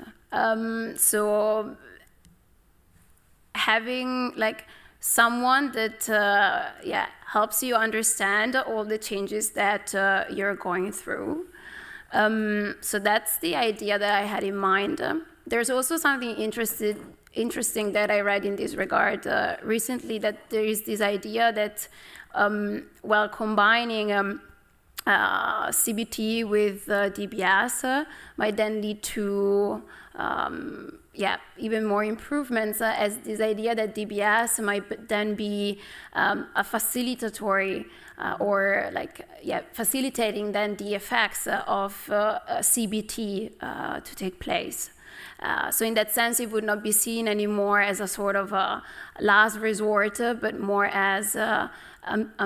So having like someone that helps you understand all the changes that you're going through. So that's the idea that I had in mind. There's also something interesting that I read in this regard recently, that there is this idea that while combining CBT with DBS might then lead to even more improvements, as this idea that DBS might then be a facilitatory facilitating then the effects of CBT to take place. So in that sense, it would not be seen anymore as a sort of a last resort, but more as a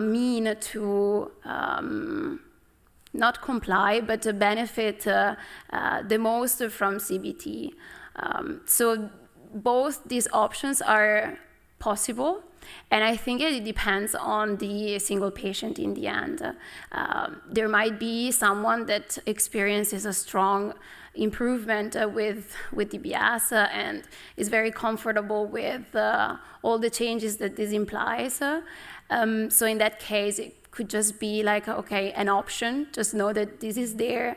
mean to not comply, but to benefit the most from CBT. So both these options are possible, and I think it depends on the single patient in the end. There might be someone that experiences a strong improvement with DBS and is very comfortable with all the changes that this implies. So in that case, it could just be like, okay, an option, just know that this is there.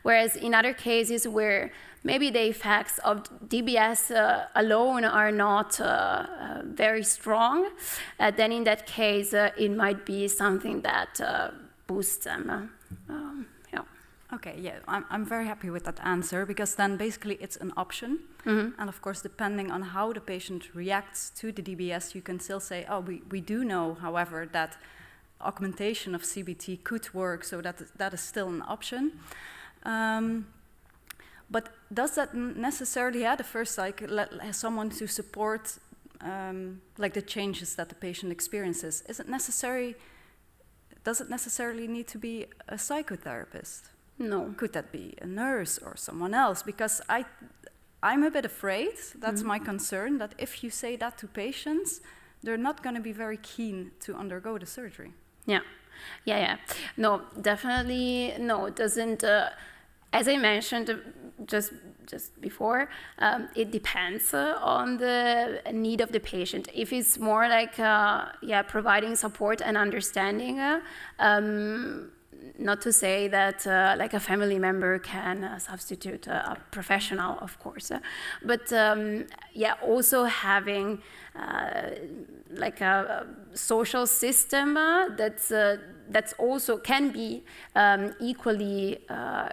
Whereas in other cases where maybe the effects of DBS alone are not very strong, then in that case, it might be something that boosts them. Okay, yeah, I'm very happy with that answer, because then basically it's an option. Mm-hmm. And of course, depending on how the patient reacts to the DBS, you can still say, oh, we do know, however, that augmentation of CBT could work, so that is still an option. But does that necessarily have the first cycle has someone to support like the changes that the patient experiences? Does it necessarily need to be a psychotherapist? No. Could that be a nurse or someone else? Because I'm a bit afraid, that's my concern, that if you say that to patients, they're not going to be very keen to undergo the surgery. Yeah. No, definitely no. It doesn't. As I mentioned just before, it depends on the need of the patient. If it's more like providing support and understanding, not to say that like a family member can substitute a professional, of course, but also having like a social system that's also can be equally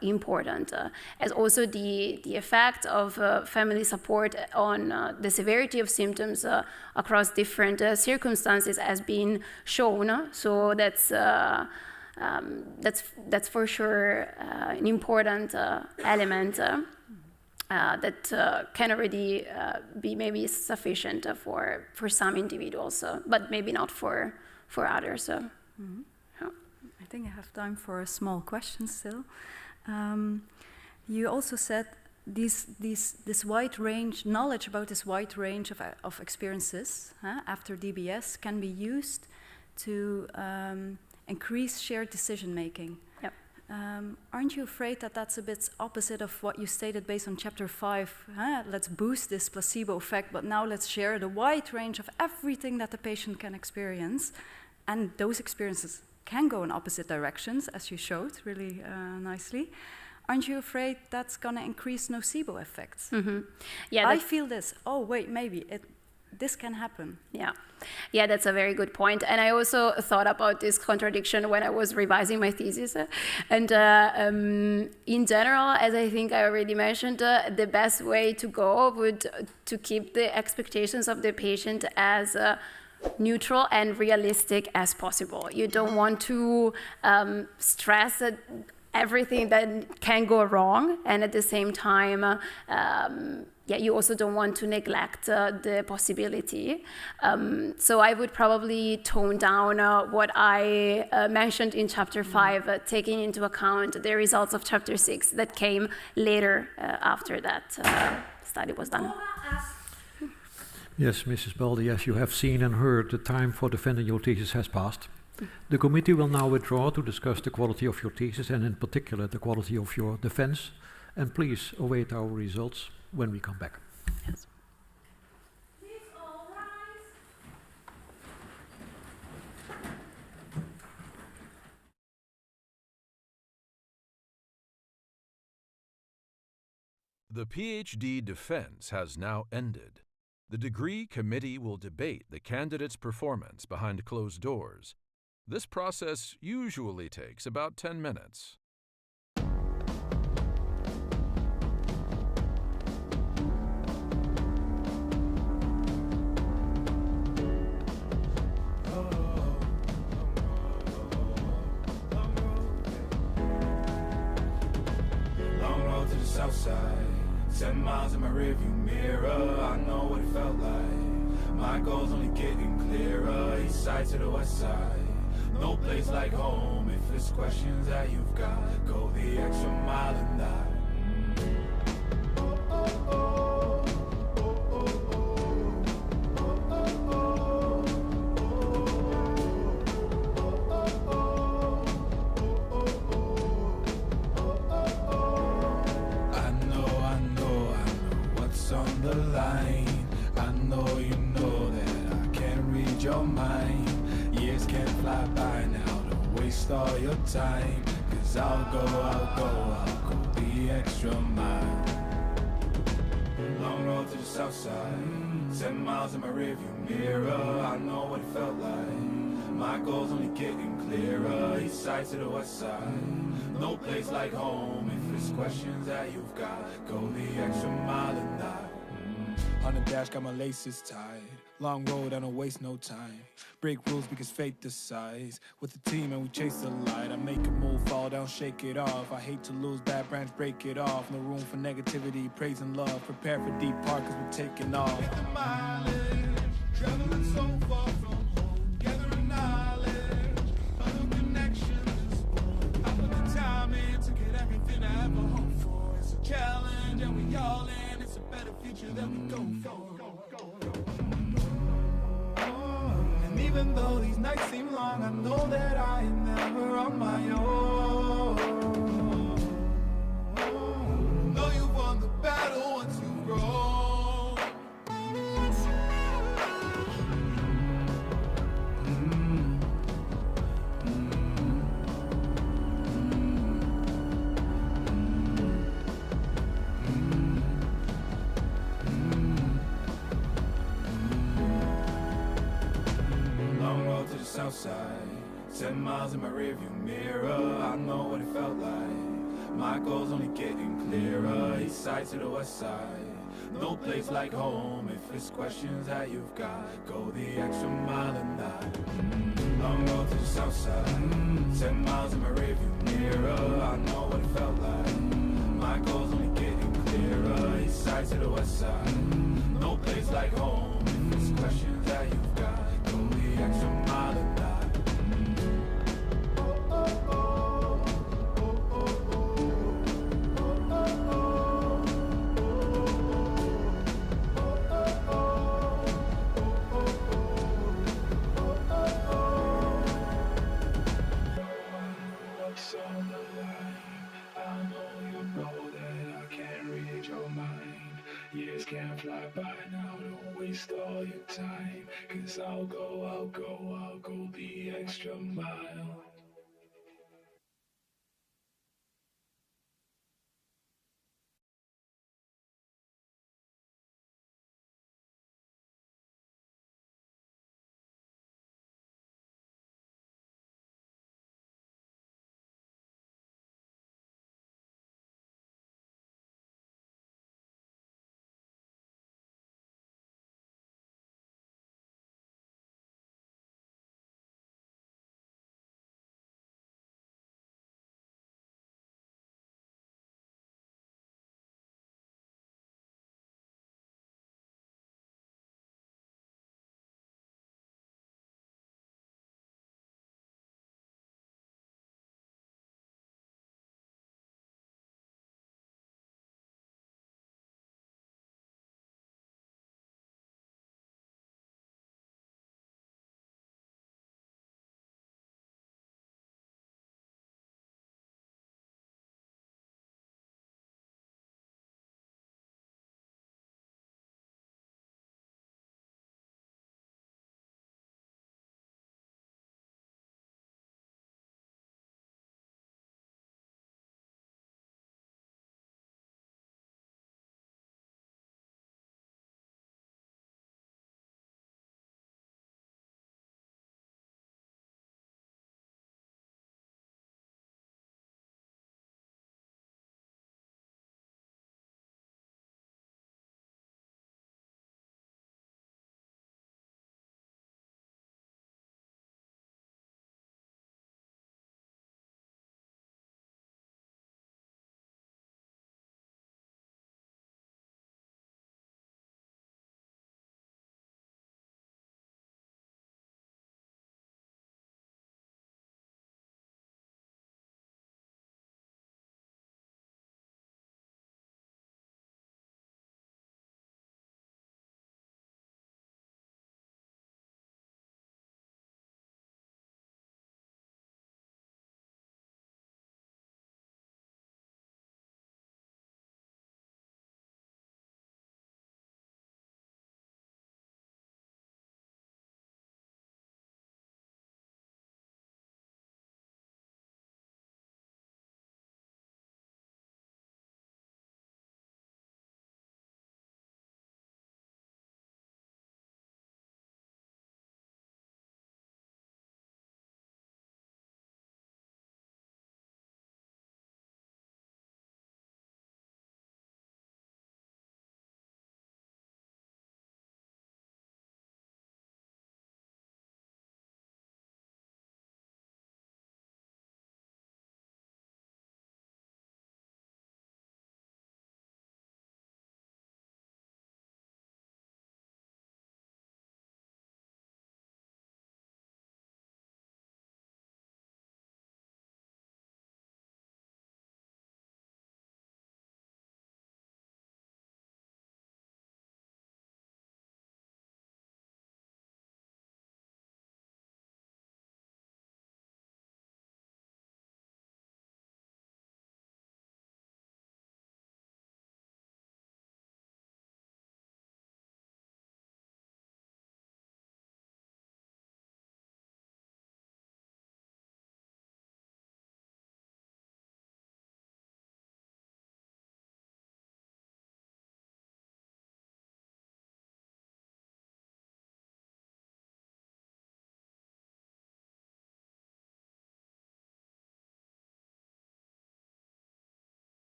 important, as also the effect of family support on the severity of symptoms across different circumstances has been shown. So that's for sure an important element that can already be maybe sufficient for some individuals, but maybe not for others. I think I have time for a small question still. You also said this wide range, knowledge about this wide range of experiences after DBS can be used to increase shared decision making. Yep. Aren't you afraid that that's a bit opposite of what you stated based on chapter 5? Let's boost this placebo effect, but now let's share the wide range of everything that the patient can experience. And those experiences can go in opposite directions, as you showed really nicely. Aren't you afraid that's going to increase nocebo effects? Mm-hmm. Yeah, I feel this. Oh, wait, maybe this can happen. Yeah, that's a very good point. And I also thought about this contradiction when I was revising my thesis. And in general, as I think I already mentioned, the best way to go would to keep the expectations of the patient as neutral and realistic as possible. You don't want to stress everything that can go wrong, and at the same time, you also don't want to neglect the possibility. So I would probably tone down what I mentioned in chapter 5, taking into account the results of chapter 6 that came later after that study was done. Yes, Mrs. Baldi, as you have seen and heard, the time for defending your thesis has passed. The committee will now withdraw to discuss the quality of your thesis and in particular the quality of your defense. And please await our results when we come back. Yes. Please all rise. The PhD defense has now ended. The degree committee will debate the candidate's performance behind closed doors. This process usually takes about 10 minutes. Long road to the south side. 7 miles in my rearview mirror, I know what it felt like. My goal's only getting clearer, east side to the west side. No place like home, if it's questions that you've got, go the extra mile and die. On the line, I know you know that I can't read your mind. Years can't fly by now, don't waste all your time. Cause I'll go the extra mile. Long road to the south side, 7 miles in my rearview mirror, I know what it felt like. My goal's only getting clearer, east side to the west side. No place like home, if it's questions that you've got, go the extra mile and die. On the dash, got my laces tied. Long road, I don't waste no time. Break rules because fate decides. With the team and we chase the light. I make a move, fall down, shake it off. I hate to lose, bad branch, break it off. No room for negativity, praise and love. Prepare for deep part cause we're taking off. Take the mileage, traveling so far from home. Gathering knowledge, other connections. I put the time in to get everything I ever hoped for. It's a challenge and we all in, it's a better future that we go for. And even though these nights seem long, I know that I am never on my own. Know you won the battle once you grow. Outside, 10 miles in my rearview mirror. I know what it felt like. My goals only getting clearer. East side to the west side. No place like home. If it's questions that you've got, go the extra mile and not. Long road to the south side. 10 miles in my rearview mirror. I know what it felt like. My goals only getting clearer. East side to the west side. No place like home. If it's questions that you've got, go the extra mile and not. Years can't fly by now, don't waste all your time. 'Cause I'll go the extra mile.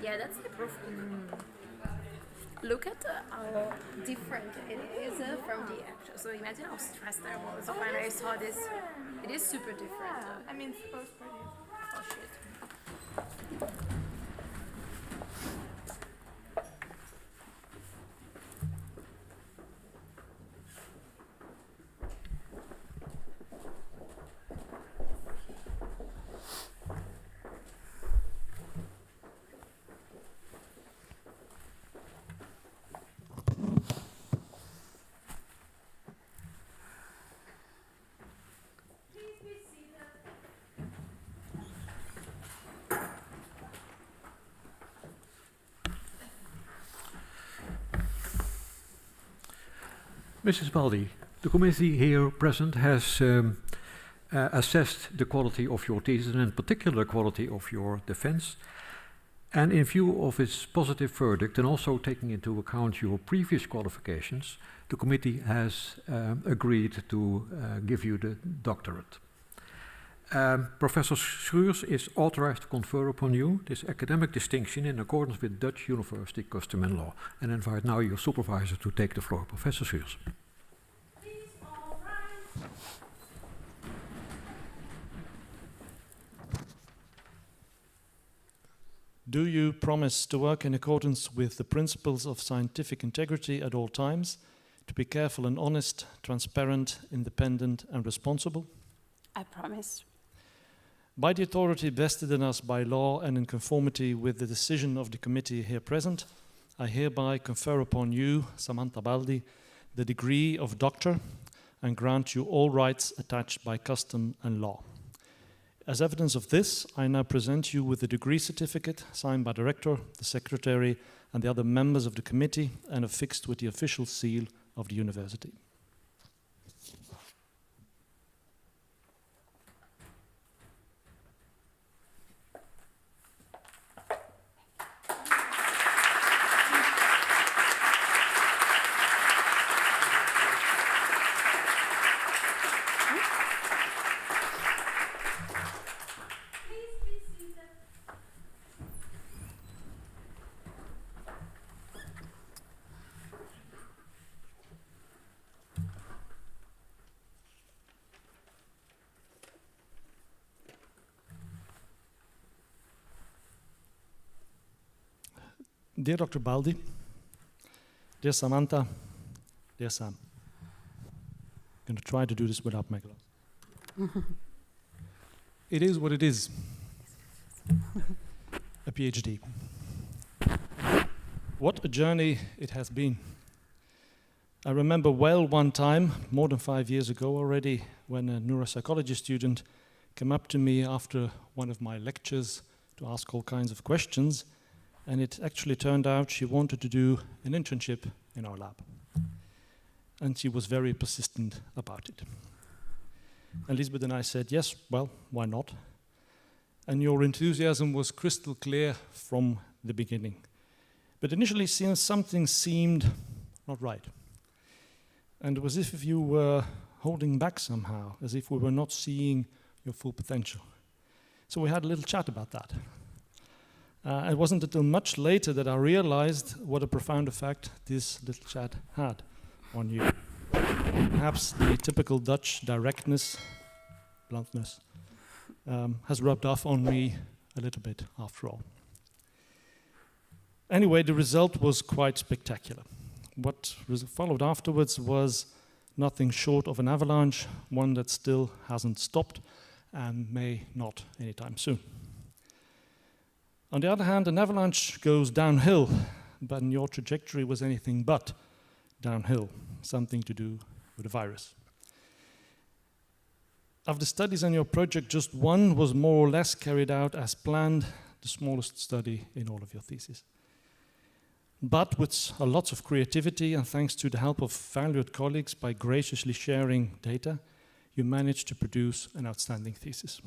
Yeah, that's the proof. Look at how different it is from the actual. So imagine how stressed I was when I saw this. It is super different. I mean, suppose for you. Oh shit. Mrs. Baldi, the committee here present has assessed the quality of your thesis and in particular the quality of your defense. And in view of its positive verdict and also taking into account your previous qualifications, the committee has agreed to give you the doctorate. Professor Schuurs is authorized to confer upon you this academic distinction in accordance with Dutch university custom and law. And I invite now your supervisor to take the floor. Professor Schuurs. Please all rise. Do you promise to work in accordance with the principles of scientific integrity at all times, to be careful and honest, transparent, independent, and responsible? I promise. By the authority vested in us by law and in conformity with the decision of the committee here present, I hereby confer upon you, Samantha Baldi, the degree of doctor and grant you all rights attached by custom and law. As evidence of this, I now present you with the degree certificate signed by the rector, the secretary, and the other members of the committee and affixed with the official seal of the university. Dear Dr. Baldi, dear Samantha, dear Sam, I'm going to try to do this without my gloves. It is what it is. A PhD. What a journey it has been. I remember well one time, more than 5 years ago already, when a neuropsychology student came up to me after one of my lectures to ask all kinds of questions, and it actually turned out she wanted to do an internship in our lab. And she was very persistent about it. And Lisbeth and I said, yes, well, why not? And your enthusiasm was crystal clear from the beginning. But initially, something seemed not right. And it was as if you were holding back somehow, as if we were not seeing your full potential. So we had a little chat about that. It wasn't until much later that I realized what a profound effect this little chat had on you. Perhaps the typical Dutch directness, bluntness, has rubbed off on me a little bit after all. Anyway, the result was quite spectacular. What followed afterwards was nothing short of an avalanche, one that still hasn't stopped and may not anytime soon. On the other hand, an avalanche goes downhill, but your trajectory was anything but downhill, something to do with the virus. Of the studies on your project, just one was more or less carried out as planned, the smallest study in all of your thesis. But with lots of creativity and thanks to the help of valued colleagues by graciously sharing data, you managed to produce an outstanding thesis.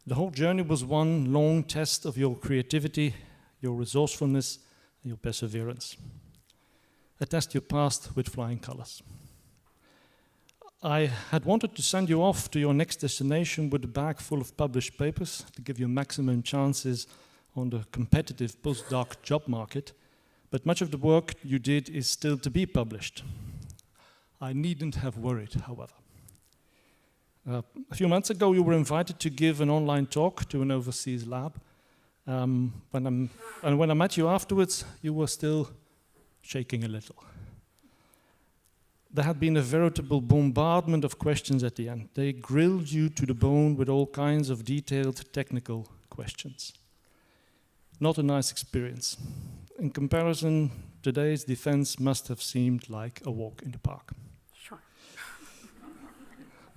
The whole journey was one long test of your creativity, your resourcefulness, and your perseverance. A test you passed with flying colors. I had wanted to send you off to your next destination with a bag full of published papers to give you maximum chances on the competitive postdoc job market, but much of the work you did is still to be published. I needn't have worried, however. A few months ago, you were invited to give an online talk to an overseas lab. When I met you afterwards, you were still shaking a little. There had been a veritable bombardment of questions at the end. They grilled you to the bone with all kinds of detailed technical questions. Not a nice experience. In comparison, today's defense must have seemed like a walk in the park. Sure.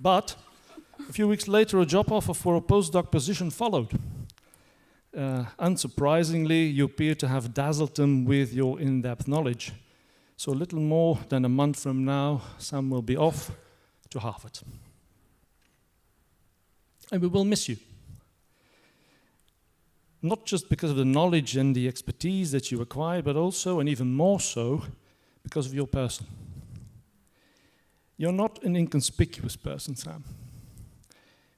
But a few weeks later, a job offer for a postdoc position followed. Unsurprisingly, you appear to have dazzled them with your in-depth knowledge. So a little more than a month from now, Sam will be off to Harvard. And we will miss you. Not just because of the knowledge and the expertise that you acquired, but also, and even more so, because of your person. You're not an inconspicuous person, Sam.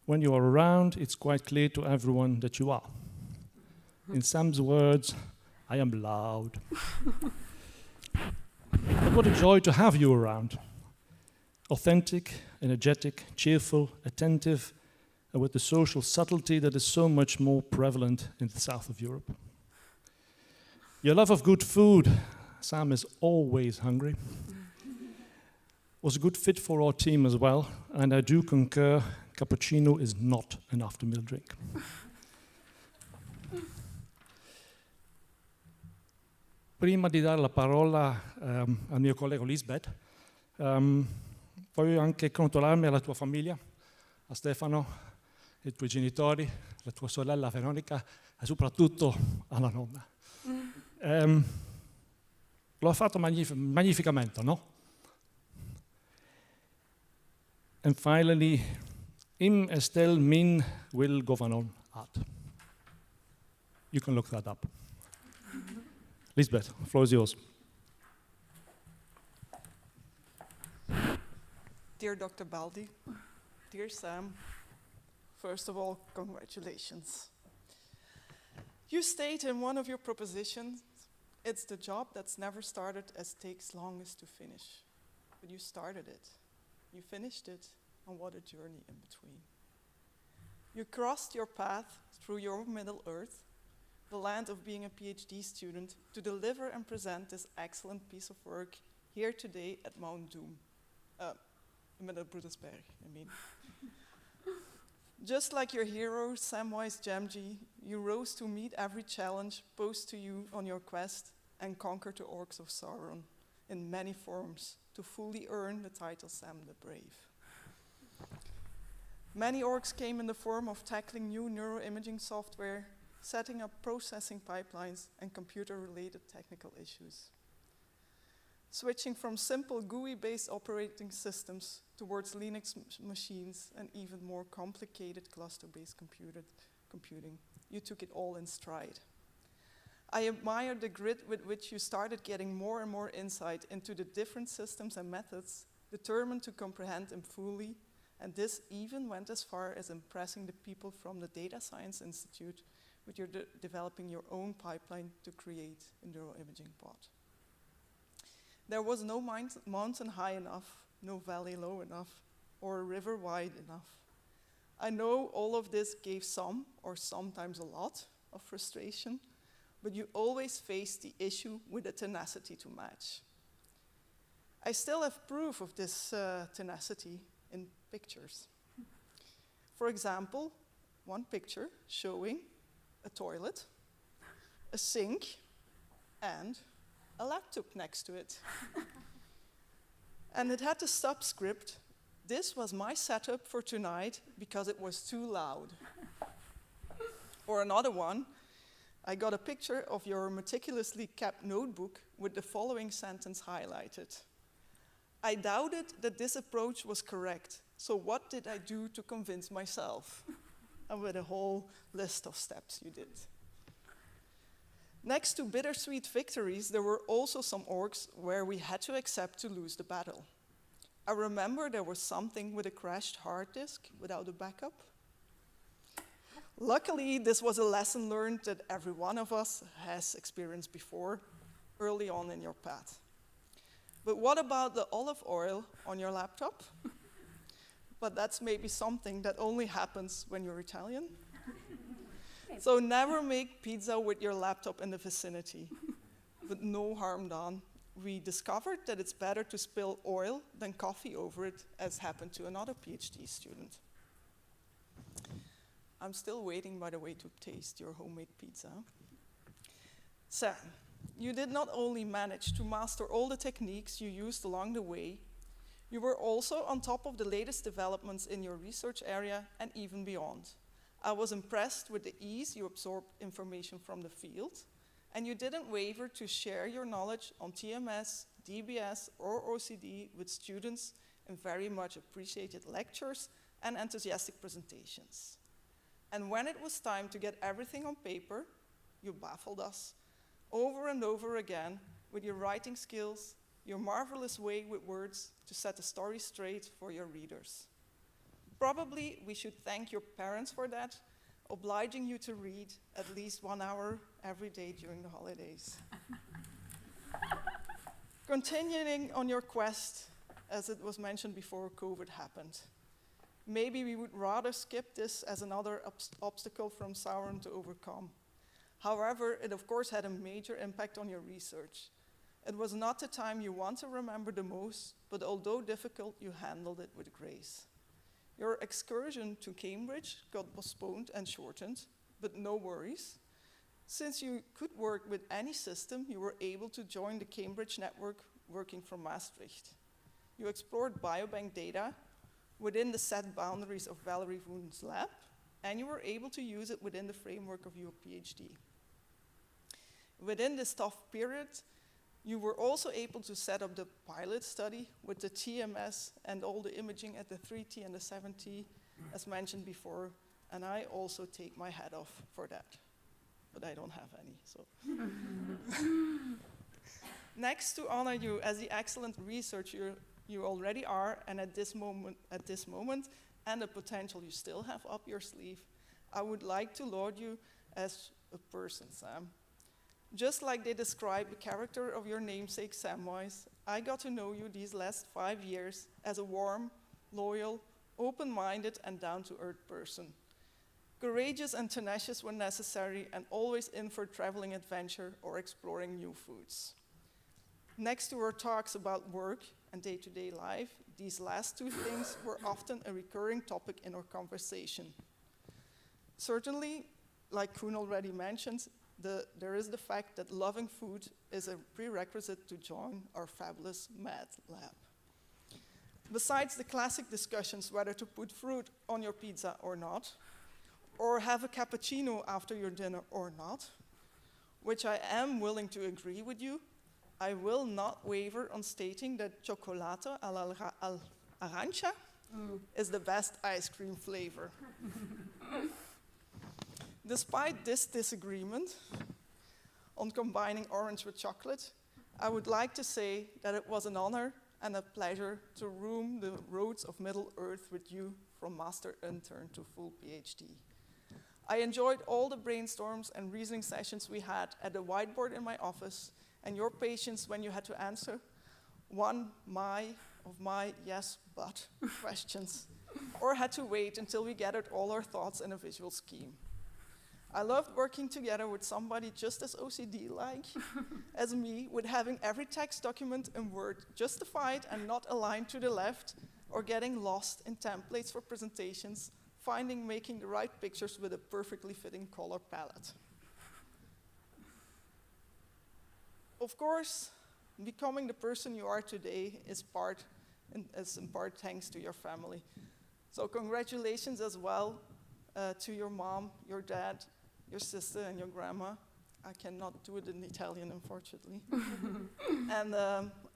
When you are around, it's quite clear to everyone that you are. In Sam's words, I am loud. But what a joy to have you around. Authentic, energetic, cheerful, attentive, and with the social subtlety that is so much more prevalent in the south of Europe. Your love of good food, Sam is always hungry, was a good fit for our team as well, and I do concur, cappuccino is not an after-meal drink. Prima di dare la parola al mio collega Lisbeth, voglio anche congratularmi alla tua famiglia, a Stefano, ai tuoi genitori, alla tua sorella Veronica e soprattutto alla nonna. Lo ha fatto magnificamente, no? And finally, Im Estel Min Will Govanon Art. You can look that up. Lisbeth, the floor is yours. Dear Dr. Baldi, dear Sam, first of all, congratulations. You state in one of your propositions, it's the job that's never started as takes longest to finish. But you started it, you finished it, and what a journey in between. You crossed your path through your Middle Earth, the land of being a PhD student, to deliver and present this excellent piece of work here today at Mount Doom. Middelbroedersberg, I mean. Just like your hero, Samwise Gamgee, you rose to meet every challenge posed to you on your quest and conquer the orcs of Sauron in many forms to fully earn the title Sam the Brave. Many orcs came in the form of tackling new neuroimaging software, setting up processing pipelines, and computer-related technical issues. Switching from simple GUI-based operating systems towards Linux machines and even more complicated cluster-based computing, you took it all in stride. I admire the grit with which you started getting more and more insight into the different systems and methods, determined to comprehend them fully, and this even went as far as impressing the people from the Data Science Institute with your developing your own pipeline to create a neuroimaging pod. There was no mountain high enough, no valley low enough, or a river wide enough. I know all of this gave some, or sometimes a lot, of frustration, but you always faced the issue with a tenacity to match. I still have proof of this tenacity in pictures. For example, one picture showing a toilet, a sink, and a laptop next to it. And it had the subscript, "This was my setup for tonight because it was too loud." Or another one, I got a picture of your meticulously kept notebook with the following sentence highlighted. "I doubted that this approach was correct, so what did I do to convince myself?" And with a whole list of steps you did. Next to bittersweet victories, there were also some orgs where we had to accept to lose the battle. I remember there was something with a crashed hard disk without a backup. Luckily, this was a lesson learned that every one of us has experienced before, early on in your path. But what about the olive oil on your laptop? But that's maybe something that only happens when you're Italian. So never make pizza with your laptop in the vicinity. But no harm done. We discovered that it's better to spill oil than coffee over it, as happened to another PhD student. I'm still waiting, by the way, to taste your homemade pizza. Sam, you did not only manage to master all the techniques you used along the way, you were also on top of the latest developments in your research area and even beyond. I was impressed with the ease you absorbed information from the field, and you didn't waver to share your knowledge on TMS, DBS, or OCD with students in very much appreciated lectures and enthusiastic presentations. And when it was time to get everything on paper, you baffled us over and over again with your writing skills, your marvelous way with words to set the story straight for your readers. Probably we should thank your parents for that, obliging you to read at least 1 hour every day during the holidays. Continuing on your quest, as it was mentioned before COVID happened. Maybe we would rather skip this as another obstacle from Sauron to overcome. However, it of course had a major impact on your research. It was not the time you want to remember the most, but although difficult, you handled it with grace. Your excursion to Cambridge got postponed and shortened, but no worries. Since you could work with any system, you were able to join the Cambridge network working from Maastricht. You explored biobank data within the set boundaries of Valerie Woon's lab, and you were able to use it within the framework of your PhD. Within this tough period, you were also able to set up the pilot study with the TMS and all the imaging at the 3T and the 7T, as mentioned before, and I also take my hat off for that. But I don't have any, so. Next, to honor you as the excellent researcher you already are, and at this moment, and the potential you still have up your sleeve, I would like to laud you as a person, Sam. Just like they describe the character of your namesake, Samwise, I got to know you these last 5 years as a warm, loyal, open-minded, and down-to-earth person. Courageous and tenacious when necessary, and always in for traveling adventure or exploring new foods. Next to our talks about work and day-to-day life, these last two things were often a recurring topic in our conversation. Certainly, like Koen already mentioned, there is the fact that loving food is a prerequisite to join our fabulous Mad Lab. Besides the classic discussions whether to put fruit on your pizza or not, or have a cappuccino after your dinner or not, which I am willing to agree with you, I will not waver on stating that chocolate al arancia is the best ice cream flavor. Despite this disagreement on combining orange with chocolate, I would like to say that it was an honor and a pleasure to roam the roads of Middle Earth with you from master intern to full PhD. I enjoyed all the brainstorms and reasoning sessions we had at the whiteboard in my office, and your patience when you had to answer one of my yes, but questions, or had to wait until we gathered all our thoughts in a visual scheme. I loved working together with somebody just as OCD-like as me, with having every text document in Word justified and not aligned to the left, or getting lost in templates for presentations, making the right pictures with a perfectly fitting color palette. Of course, becoming the person you are today is in part thanks to your family. So congratulations as well to your mom, your dad, your sister, and your grandma. I cannot do it in Italian, unfortunately. And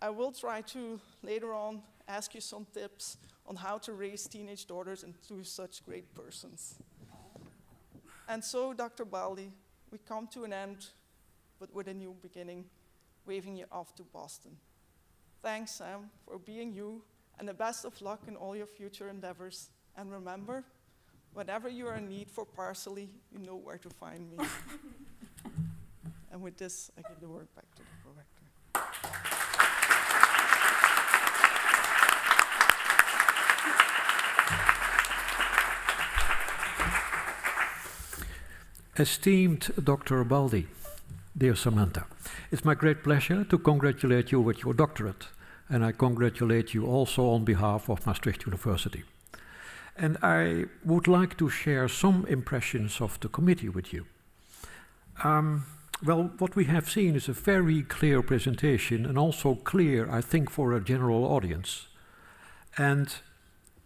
I will try to, later on, ask you some tips on how to raise teenage daughters into such great persons. And so, Dr. Baldi, we come to an end, but with a new beginning, waving you off to Boston. Thanks, Sam, for being you, and the best of luck in all your future endeavors. And remember, Whatever you are in need for parsley, you know where to find me. And with this, I give the word back to the prorector. Esteemed Dr. Baldi, dear Samantha, it's my great pleasure to congratulate you with your doctorate, and I congratulate you also on behalf of Maastricht University. And I would like to share some impressions of the committee with you. Well, what we have seen is a very clear presentation, and also clear, I think, for a general audience. And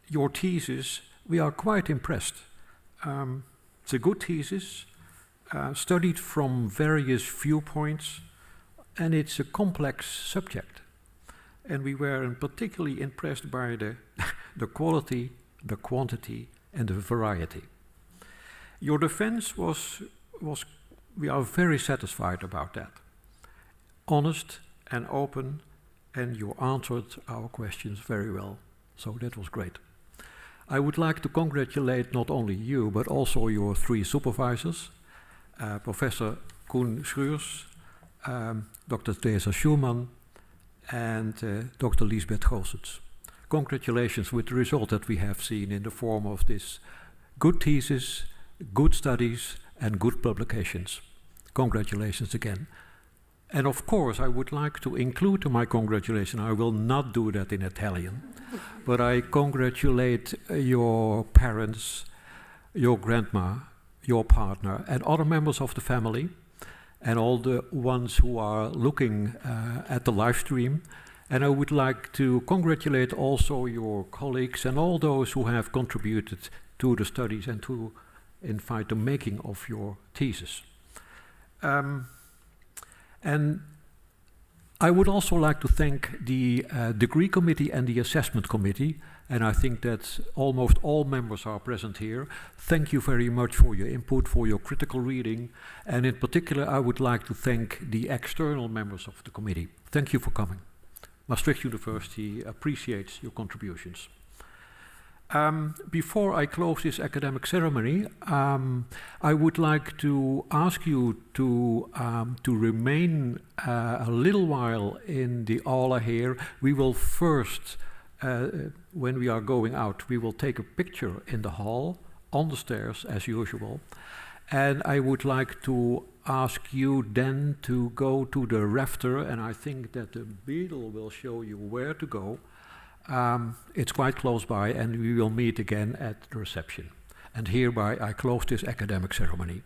your thesis, we are quite impressed. It's a good thesis, studied from various viewpoints, and it's a complex subject. And we were particularly impressed by the quality, the quantity, and the variety. Your defense was we are very satisfied about that. Honest and open, and you answered our questions very well. So that was great. I would like to congratulate not only you, but also your 3 supervisors, Professor Koen Schuurs, Dr. Teresa Schumann, and Dr. Liesbeth Goossens. Congratulations with the result that we have seen in the form of this good thesis, good studies, and good publications. Congratulations again. And of course, I would like to include to my congratulations, I will not do that in Italian, but I congratulate your parents, your grandma, your partner, and other members of the family, and all the ones who are looking at the live stream. And I would like to congratulate also your colleagues and all those who have contributed to the studies and to invite the making of your thesis. And I would also like to thank the degree committee and the assessment committee, and I think that almost all members are present here. Thank you very much for your input, for your critical reading, and in particular I would like to thank the external members of the committee. Thank you for coming. Maastricht University appreciates your contributions. Before I close this academic ceremony, I would like to ask you to remain a little while in the aula here. We will first, when we are going out, we will take a picture in the hall, on the stairs as usual. And I would like to ask you then to go to the rafter, and I think that the beadle will show you where to go. It's quite close by, and we will meet again at the reception. And hereby I close this academic ceremony.